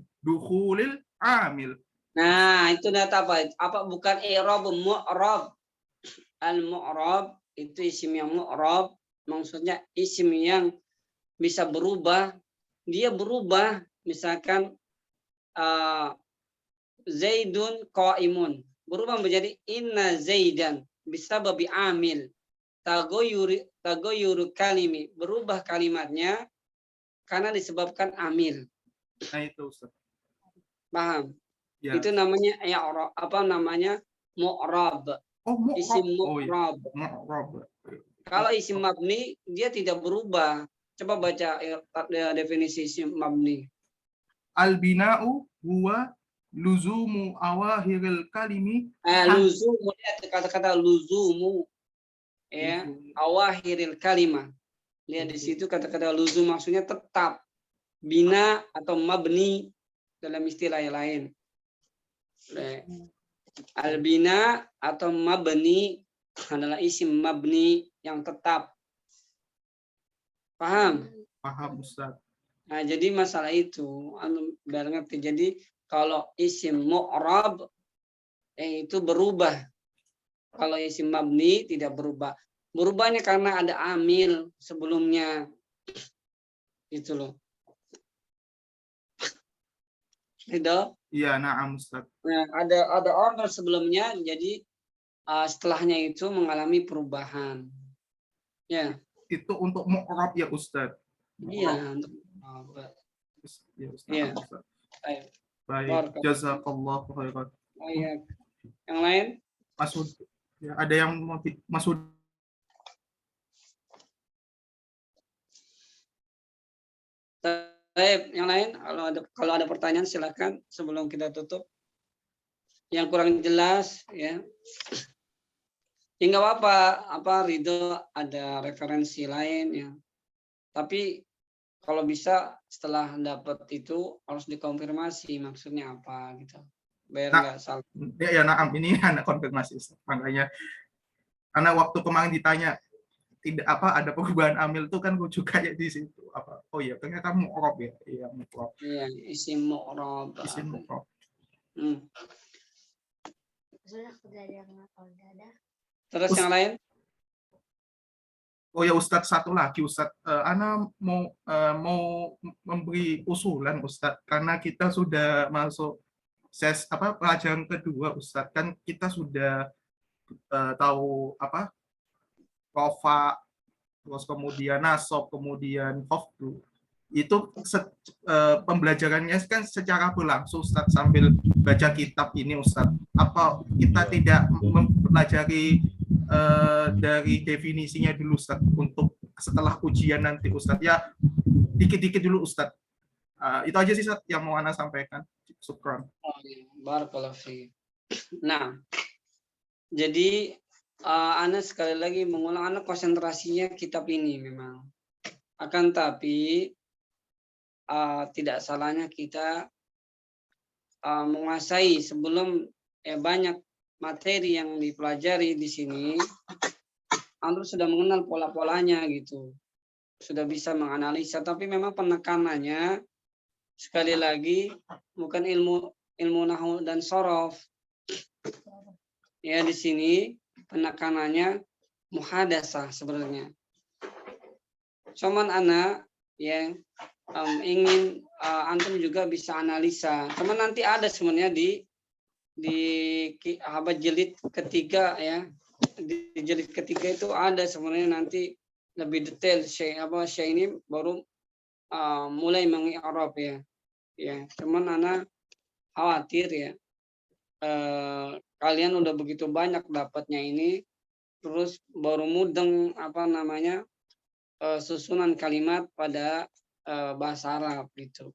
A: Nah, itu data apa? Apa bukan i'rab, mu'rab. Al-mu'rab itu isim yang mu'rab, maksudnya isim yang bisa berubah. Dia berubah, misalkan Zaidun qa'imun. Berubah menjadi inna Zaidan bisa babi amil. Tagoyuru kalimi. Berubah kalimatnya karena disebabkan amil.
C: Nah itu Ustaz.
A: Paham?
C: Ya.
A: Itu namanya mu'rab.
C: Oh, mu'rab.
A: Isim
C: Oh, iya.
A: mu'rab.
C: Mu'rab.
A: Kalau isim mabni dia tidak berubah. Coba baca definisi isim mabni.
C: Al-bina'u huwa luzumu awahiril kalimi.
A: Luzumu, lihat kata-kata luzumu. Ya, awahiril kalimah. Lihat di situ kata-kata luzum maksudnya tetap. Bina atau mabni dalam istilah yang lain. Al-bina atau mabni adalah isim mabni yang tetap. Paham?
C: Paham Ustaz.
A: Nah, jadi masalah itu biar ngerti. Jadi kalau isim mu'rab itu berubah. Kalau isim mabni tidak berubah. Berubahnya karena ada amil sebelumnya. Gitu loh. Gitu.
C: Iya, na'am Ustaz.
A: Nah, ada order sebelumnya, jadi setelahnya itu mengalami perubahan. Ya.
C: Itu untuk mu'rab ya Ustaz.
A: Iya, untuk
C: Ya Ustaz.
A: Iya.
C: Ustaz.
A: Baik.
C: Baik, jazakallahu khairan.
A: Yang lain?
C: Masud, ya, ada yang mau Masud?
A: Baik, yang lain kalau ada pertanyaan silakan sebelum kita tutup. Yang kurang jelas ya. Ya nggak apa Ridho ada referensi lain ya. Tapi kalau bisa setelah dapat itu harus dikonfirmasi maksudnya apa gitu. Biar nggak salah.
C: Ya, na'am, ini anak konfirmasi Ustaz. Makanya karena waktu kemarin ditanya tidak ada perubahan amil tuh kan juga ya di situ apa. Oh iya, ternyata mu'rab ya. Iya, mu'rab.
A: Iya, isim mu'rab.
C: Isim mu'rab.
A: Terus yang lain?
C: Oh ya Ustadz, satu lagi Ustadz, Ana mau memberi usulan Ustadz, karena kita sudah masuk pelajaran kedua Ustadz, kan kita sudah tahu rofa, terus kemudian nasob, kemudian khofdu. Itu pembelajarannya kan secara berlangsung Ustadz, sambil baca kitab ini Ustadz. Apa kita tidak mempelajari dari definisinya dulu Ustadz, untuk setelah ujian nanti Ustadz, ya dikit-dikit dulu Ustadz. Itu aja sih Ustadz yang mau Ana sampaikan. Syukran.
A: Barakallahu fiik. Nah, jadi Ana sekali lagi mengulang, Ana konsentrasinya kitab ini memang. Akan tapi tidak salahnya kita menguasai sebelum banyak materi yang dipelajari di sini, Anda sudah mengenal pola-polanya gitu, sudah bisa menganalisa. Tapi memang penekanannya sekali lagi bukan ilmu nahwu dan sorof. Ya, di sini penekanannya muhadasah sebenarnya. Cuman Ana ya ingin antum juga bisa analisa. Cuman nanti ada sebenarnya di jilid ketiga ya, di jilid ketiga itu ada sebenarnya nanti lebih detail. Syekh ini baru mulai mengi'rab ya. Cuman Ana khawatir ya, kalian udah begitu banyak dapatnya ini, terus baru mudeng susunan kalimat pada bahasa Arab gitu.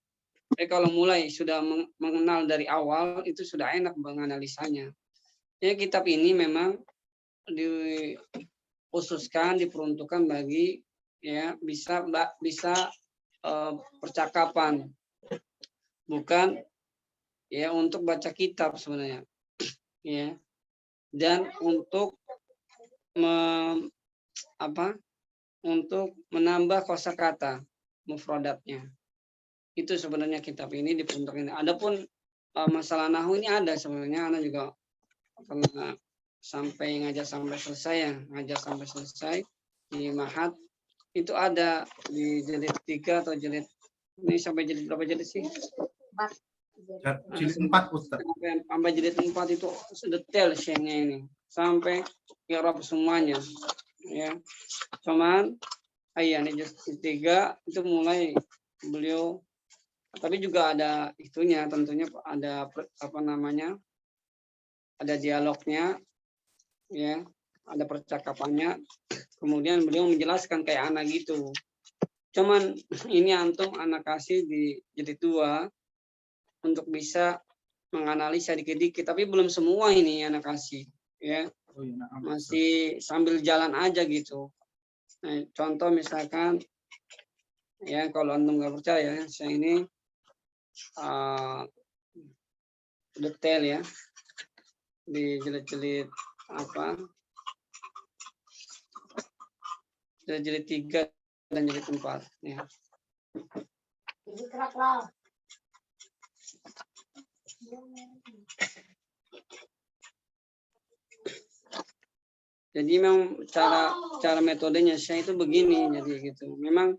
A: Tapi kalau mulai sudah mengenal dari awal, itu sudah enak menganalisanya. Ya, kitab ini memang dikhususkan, diperuntukkan bagi ya bisa percakapan, bukan ya untuk baca kitab sebenarnya. Ya. Dan untuk untuk menambah kosakata mufradatnya. Itu sebenarnya kitab ini diperuntukkan. Adapun masalah nahu ini ada sebenarnya. Ana juga pernah sampai ngajar sampai selesai ya, ngajar sampai selesai di Mahat itu ada di jilid 3 atau jilid ini sampai jilid berapa jilid sih?
C: Jilid 4 Ustaz.
A: Sampai jilid 4 itu detail syekhnya ini sampai i'rab semuanya ya. Cuman ini jilid 3 itu mulai beliau, tapi juga ada itunya, tentunya ada apa namanya, ada dialognya ya, ada percakapannya, kemudian beliau menjelaskan kayak anak gitu. Cuman ini antum anak kasih di jilid 2 untuk bisa menganalisa dikit-dikit, tapi belum semua ini anak kasih ya.
C: Oh, iya, nah,
A: Masih sambil jalan aja gitu. Nah, contoh misalkan ya, kalau antum nggak percaya, saya ini detail ya di jilid-jilid apa, jilid 3 dan jilid 4 ya. Jadi memang cara metodenya saya itu begini, jadi gitu. Memang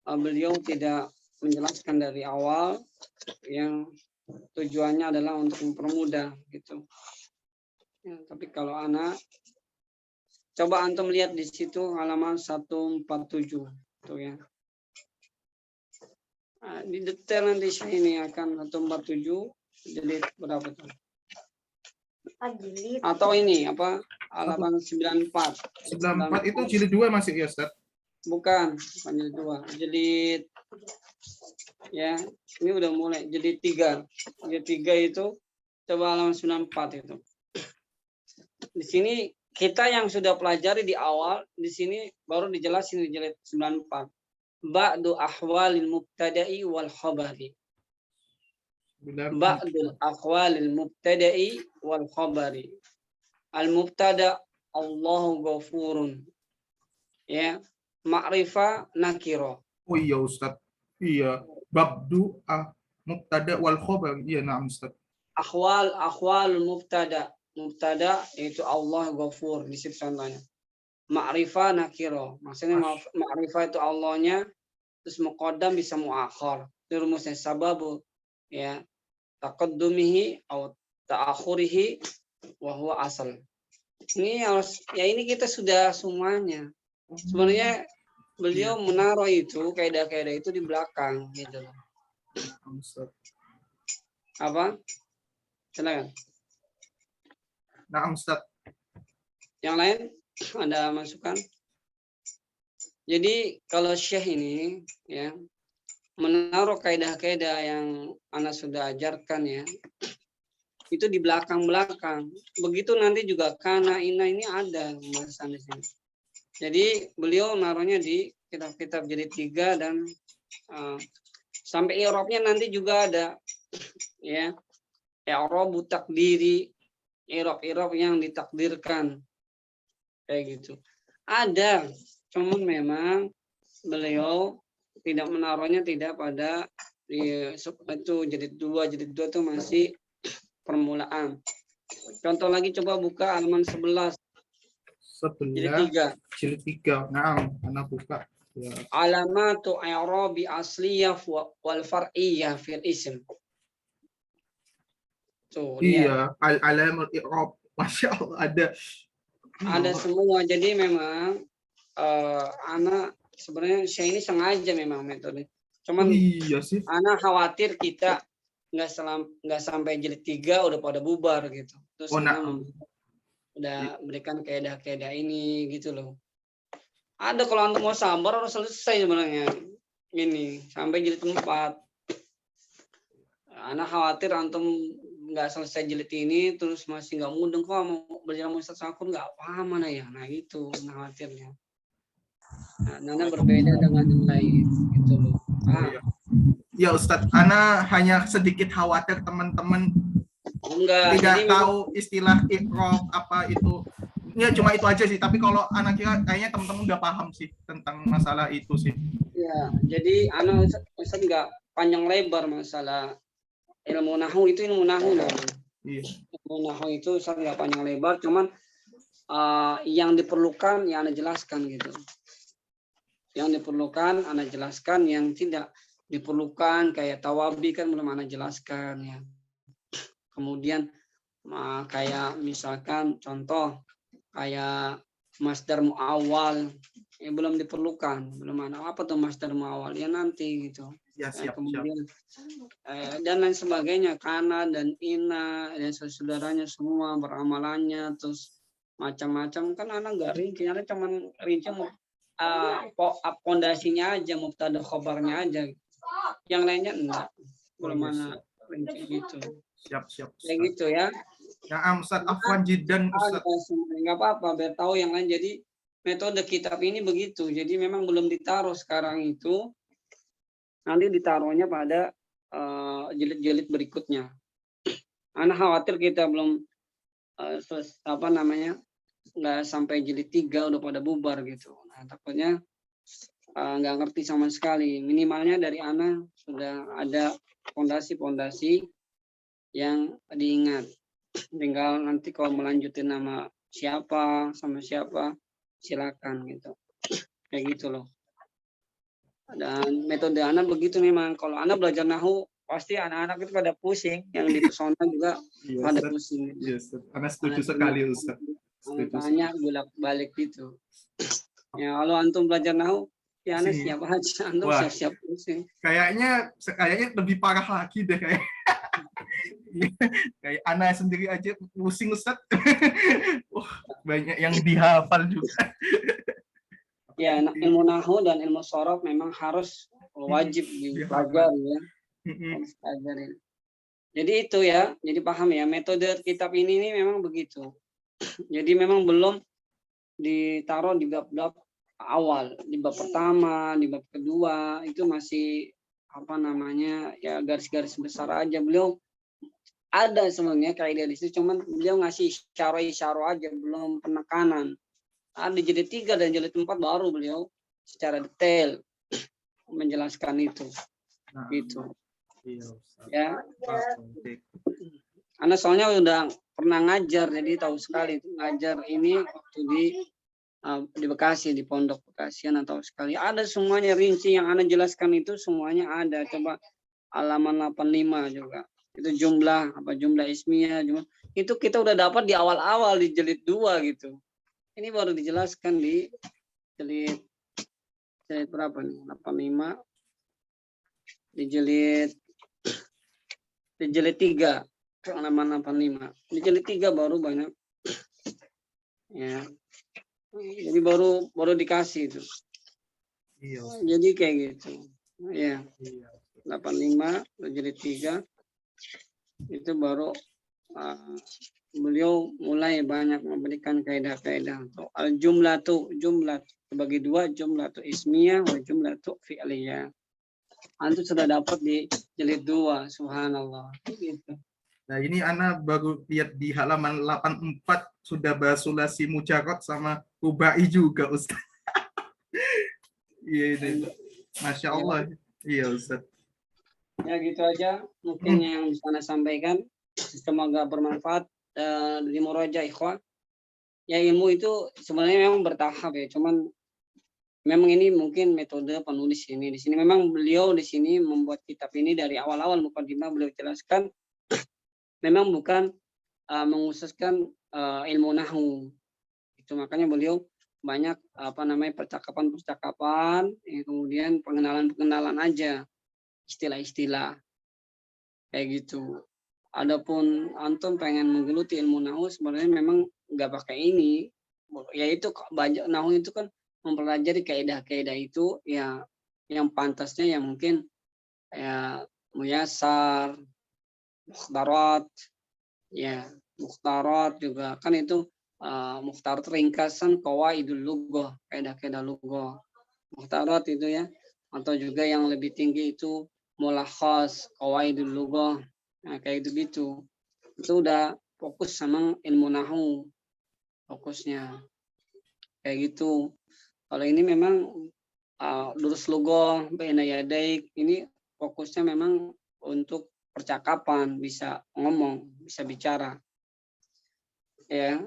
A: beliau tidak menjelaskan dari awal, yang tujuannya adalah untuk mempermudah gitu. Ya, tapi kalau anak coba antum lihat di situ halaman 147 tuh ya. Nah, di detail nanti saya ini akan 147 jilid berapa tuh? Atau ini apa? Halaman 94.
C: 94 itu jilid 2 masih ya, Ustaz?
A: Bukan jilid 2. Jilid ya, ini udah mulai jilid 3. Jilid 3 itu coba halaman 94 itu. Di sini kita yang sudah pelajari di awal, di sini baru dijelasin di jilid 94. Ba'du ahwalil mubtada'i wal khabari. Ba'dul aqwalil mubtada'i wal khabari. Al mubtada Allahu ghafurun. Ya, ma'rifah nakiro.
C: Oh iya Ustaz. Iya, babdu mubtada wal khabar. Iya, na'am Ustaz.
A: Akhwal mubtada. Mubtada itu Allah ghafur, di situ contohnya. Ma'rifah nakiro. Maksudnya ma'rifah itu Allahnya, terus muqaddam bisa muakhir. Itu rumusnya sababu ya, taqaddumihi atau ta'akhurihi wa huwa asal. Ini harus ya, ini kita sudah semuanya. Sebenarnya beliau menaruh itu kaidah-kaidah itu di belakang gitu. Apa? Silakan.
C: Nah, Ustaz.
A: Yang lain ada masukan? Jadi kalau Syekh ini ya menaruh kaidah-kaidah yang Ana sudah ajarkan ya, itu di belakang-belakang. Begitu nanti juga kana ina ini ada pembahasan di sini. Jadi beliau naruhnya di kitab-kitab jilid 3 dan sampai i'rabnya nanti juga ada ya. I'rabu takdiri, i'rab yang ditakdirkan kayak gitu. Ada, cuman memang beliau tidak menaruhnya tidak pada itu jilid 2 itu masih permulaan. Contoh lagi, coba buka halaman 11. Jilid 3.
C: Jilid 3. Naam, anak buka. Ya.
A: Alamatu i'rabi asliyah wal far'iyyah fil ism. Tuh,
C: iya, al-alamul i'rab. Masya Allah, ada.
A: Ada semua. Jadi memang anak sebenarnya saya ini sengaja memang metode. Cuman
C: iya sih.
A: anak khawatir kita nggak sampai jilid 3 udah pada bubar gitu. Terus udah berikan kaidah-kaidah ini gitu loh. Ada, kalau antum mau sabar harus selesai sebenarnya ini sampai jilid 4. Anak khawatir antum nggak selesai jilid ini terus masih nggak mudeng, kok mau belajar Ustaz Syakur nggak paham mana ya. Nah itu khawatirnya. Nah, berbeda dengan yang lain gitu loh.
C: Ya Ustadz, Ana hanya sedikit khawatir teman-teman tidak tahu istilah i'rab apa itu. Ya cuma itu aja sih, tapi kalau Ana kira kayaknya teman-teman udah paham sih tentang masalah itu sih.
A: Ya, jadi Ana Ustadz nggak panjang lebar masalah ilmu nahu itu ilmu nahu loh.
C: Iya.
A: Ilmu nahu itu saya nggak panjang lebar, cuman yang diperlukan yang Anda jelaskan gitu. Yang diperlukan Anda jelaskan, yang tidak diperlukan kayak tawabi kan belum Anda jelaskan ya. Kemudian kayak misalkan contoh kayak masdar muawwal yang belum diperlukan, belum ada apa tuh masdar muawwal ya nanti gitu.
C: Ya, siap,
A: Kemudian dan lain sebagainya, kana dan ina dan saudaranya semua beramalannya, terus macam-macam kan anak nggak rinci, anak cuman rinci pondasinya aja, mubtada khobarnya aja, yang lainnya enggak, belum mana rinci gitu.
C: Siap.
A: Kayak gitu ya.
C: Ya, Ustaz, afwan jiddan Ustaz.
A: Nggak apa-apa, biar tahu yang lain. Jadi metode kitab ini begitu. Jadi memang belum ditaruh sekarang itu. Nanti ditaruhnya pada jilid-jilid berikutnya. Anak khawatir kita belum nggak sampai jilid 3 udah pada bubar gitu. Nah, takutnya nggak ngerti sama sekali. Minimalnya dari anak sudah ada fondasi-fondasi yang diingat. Tinggal nanti kalau melanjutin nama siapa sama siapa silakan gitu. Kayak gitu loh. Dan metode anak begitu memang. Kalau anak belajar nahu pasti anak-anak itu pada pusing, yang di pesona juga pada pusing.
C: Yes, Anak setuju sekali Ustaz.
A: Tanya bolak-balik gitu. Ya kalau antum belajar nahu, ya anak siap aja, antum siap-siap pusing.
C: Kayaknya lebih parah lagi deh kayak. Kayak anak sendiri aja pusing Ustaz. Banyak yang dihafal juga.
A: Ya, ilmu nahu dan ilmu sorof memang harus wajib dipelajari ya. Harus pelajari. Jadi itu ya, jadi paham ya, metode kitab ini memang begitu. Jadi memang belum ditaruh di bab-bab awal, di bab pertama, di bab kedua itu masih ya garis-garis besar aja. Beliau ada sebenarnya kaidah di situ, cuman beliau ngasih isyarah aja, belum penekanan. Ada jilid 3 dan jilid 4 baru beliau secara detail menjelaskan itu. Gitu. Ya. Karena soalnya udah pernah ngajar, jadi tahu sekali itu ngajar ini waktu di Bekasi, di Pondok Bekasian atau sekali. Ada semuanya rinci yang Anda jelaskan itu semuanya ada. Coba halaman 85 juga. Itu jumlah ismiyah, itu kita udah dapat di awal-awal di jilid 2 gitu. Ini baru dijelaskan di jilid berapa nih? 85. Di jilid 3 halaman 85. Di jilid 3 baru banyak. Ya. Jadi baru dikasih itu.
C: Iya.
A: Jadi kayak gitu. Ya. 85 jilid 3 itu baru beliau mulai banyak memberikan kaidah-kaidah. Jumlah bagi 2, jumlah tu ismiyah wa jumlah tu fi'liyah. Antum sudah dapat di jilid 2, subhanallah. Gitu.
C: Nah, ini Ana baru lihat di halaman 84 sudah bahas sulasi mujarrad sama rubai juga Ustaz. Iya ini. Masya Allah. Iya Ustaz.
A: Ya gitu aja mungkin yang bisa Anda sampaikan. Semoga bermanfaat di muraja ikhwah. Ya ilmu itu sebenarnya memang bertahap ya, cuman memang ini mungkin metode penulis ini. Di sini memang beliau di sini membuat kitab ini dari awal-awal mukadimah beliau jelaskan memang bukan mengkhususkan ilmu nahwu. Itu makanya beliau banyak percakapan-percakapan, kemudian pengenalan aja, istilah-istilah kayak gitu. Adapun antum pengen menggeluti ilmu nahwu sebenarnya memang nggak pakai ini, yaitu banyak nahwu itu kan mempelajari kaidah-kaidah itu ya yang pantasnya ya mungkin ya muyasar, mukhtarat, ya mukhtarat juga kan itu mukhtarat ringkasan qawaidul lughah, kaidah-kaidah lughah. Mukhtarat itu ya, atau juga yang lebih tinggi itu mulakhas qawaidul lughah. Nah, kayak gitu. Itu udah fokus sama ilmu nahwu. Fokusnya. Kayak gitu. Kalau ini memang durus lughah, baina yadaik, ini fokusnya memang untuk percakapan, bisa ngomong, bisa bicara. Ya,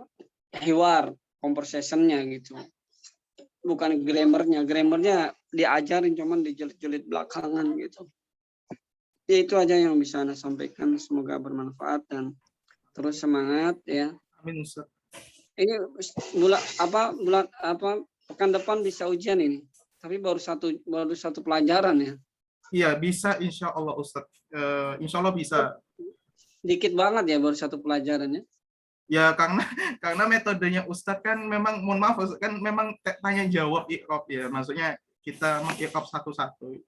A: hiwar, conversation-nya gitu. Bukan grammarnya diajarin cuman dijelit-jelit belakangan gitu. Ya, itu aja yang bisa Anda sampaikan, semoga bermanfaat dan terus semangat ya.
C: Amin Ustaz.
A: Ini pekan depan bisa ujian ini. Tapi baru satu pelajaran ya.
C: Iya, bisa insya Allah Ustaz. Insya Allah bisa.
A: Dikit banget ya baru satu pelajaran ya.
C: Ya karena metodenya Ustadz kan memang, mohon maaf Ustadz, kan memang tanya jawab iqrob ya. Maksudnya kita mengiqrob satu-satu.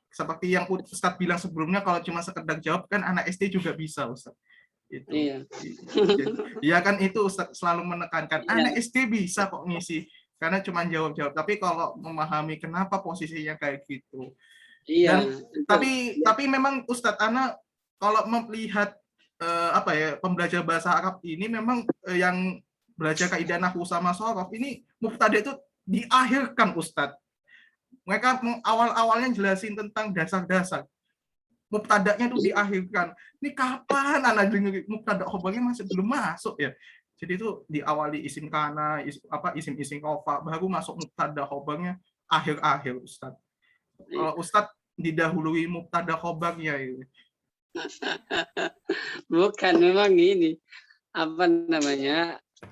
C: Seperti yang Ustadz bilang sebelumnya, kalau cuma sekedar jawab kan anak SD juga bisa Ustadz. Itu.
A: Iya.
C: Ya kan itu Ustadz selalu menekankan, anak SD bisa kok ngisi. Karena cuma jawab-jawab. Tapi kalau memahami kenapa posisinya kayak gitu.
A: Iya.
C: Dan, tapi memang Ustadz Ana kalau melihat pembelajar bahasa Arab ini memang yang belajar kaidah nahwu sama shorof ini mubtada itu diakhirkan Ustadz. Mereka awal-awalnya jelasin tentang dasar-dasar. Mubtadanya itu diakhirkan. Ini kapan anak dengar mubtada khobarnya masih belum masuk ya. Jadi itu diawali isim kana, isim rofa, baru masuk mubtada khobarnya akhir-akhir Ustadz. Kalau Ustadz didahului mubtada khobarnya itu.
A: Bukan, memang gini.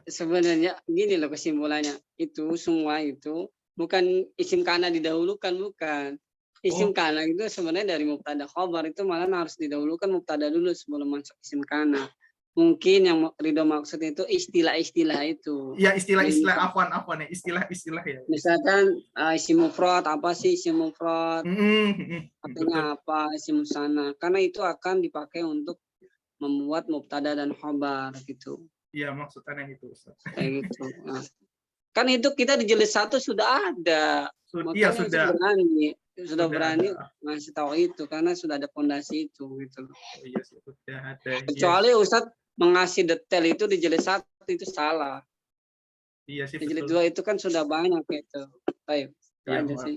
A: Sebenarnya gini loh kesimpulannya. Itu semua itu bukan isim kana didahulukan, bukan. Isim kana itu sebenarnya dari mubtada khobar itu malah harus didahulukan mubtada dulu sebelum masuk isim kana. Mungkin yang Ridho maksud itu istilah-istilah itu.
C: Ya, istilah-istilah afwan ya, istilah-istilah ya.
A: Misalkan isim mufrad, apa sih isim mufrad? Artinya apa isim musanna? Karena itu akan dipakai untuk membuat mubtada dan khobar gitu.
C: Iya, maksudnya itu Ustaz.
A: Kayak gitu. Nah, kan itu kita di jilid 1 sudah ada.
C: Iya, sudah
A: berani ngasih tahu itu karena sudah ada fondasi itu gitu.
C: Oh, iya, sudah ada.
A: Kecuali Ustadz mengasih detail itu di jilid 1 itu salah.
C: Iya sih.
A: Di jilid 2 itu kan sudah banyak gitu. Baik.
C: Ya,
A: aja sih.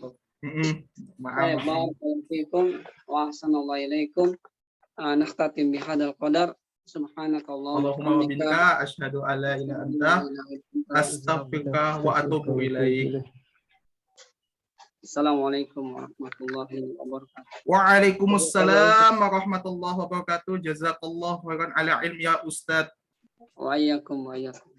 C: Maaf.
A: Barakallahu wa ahsanallahu ilaikum. Nakhtatim bihadzal qadar.
C: Subhanakallahumma wa bihamdika asyhadu an la ilaha illa anta astaghfiruka wa atubu ilaik.
A: Assalamualaikum warahmatullahi wabarakatuh.
C: Waalaikumsalam warahmatullahi wabarakatuh. Jazakallahu khairan ala ilmi ya Ustaz.
A: Wa iyyakum wa iyyakum.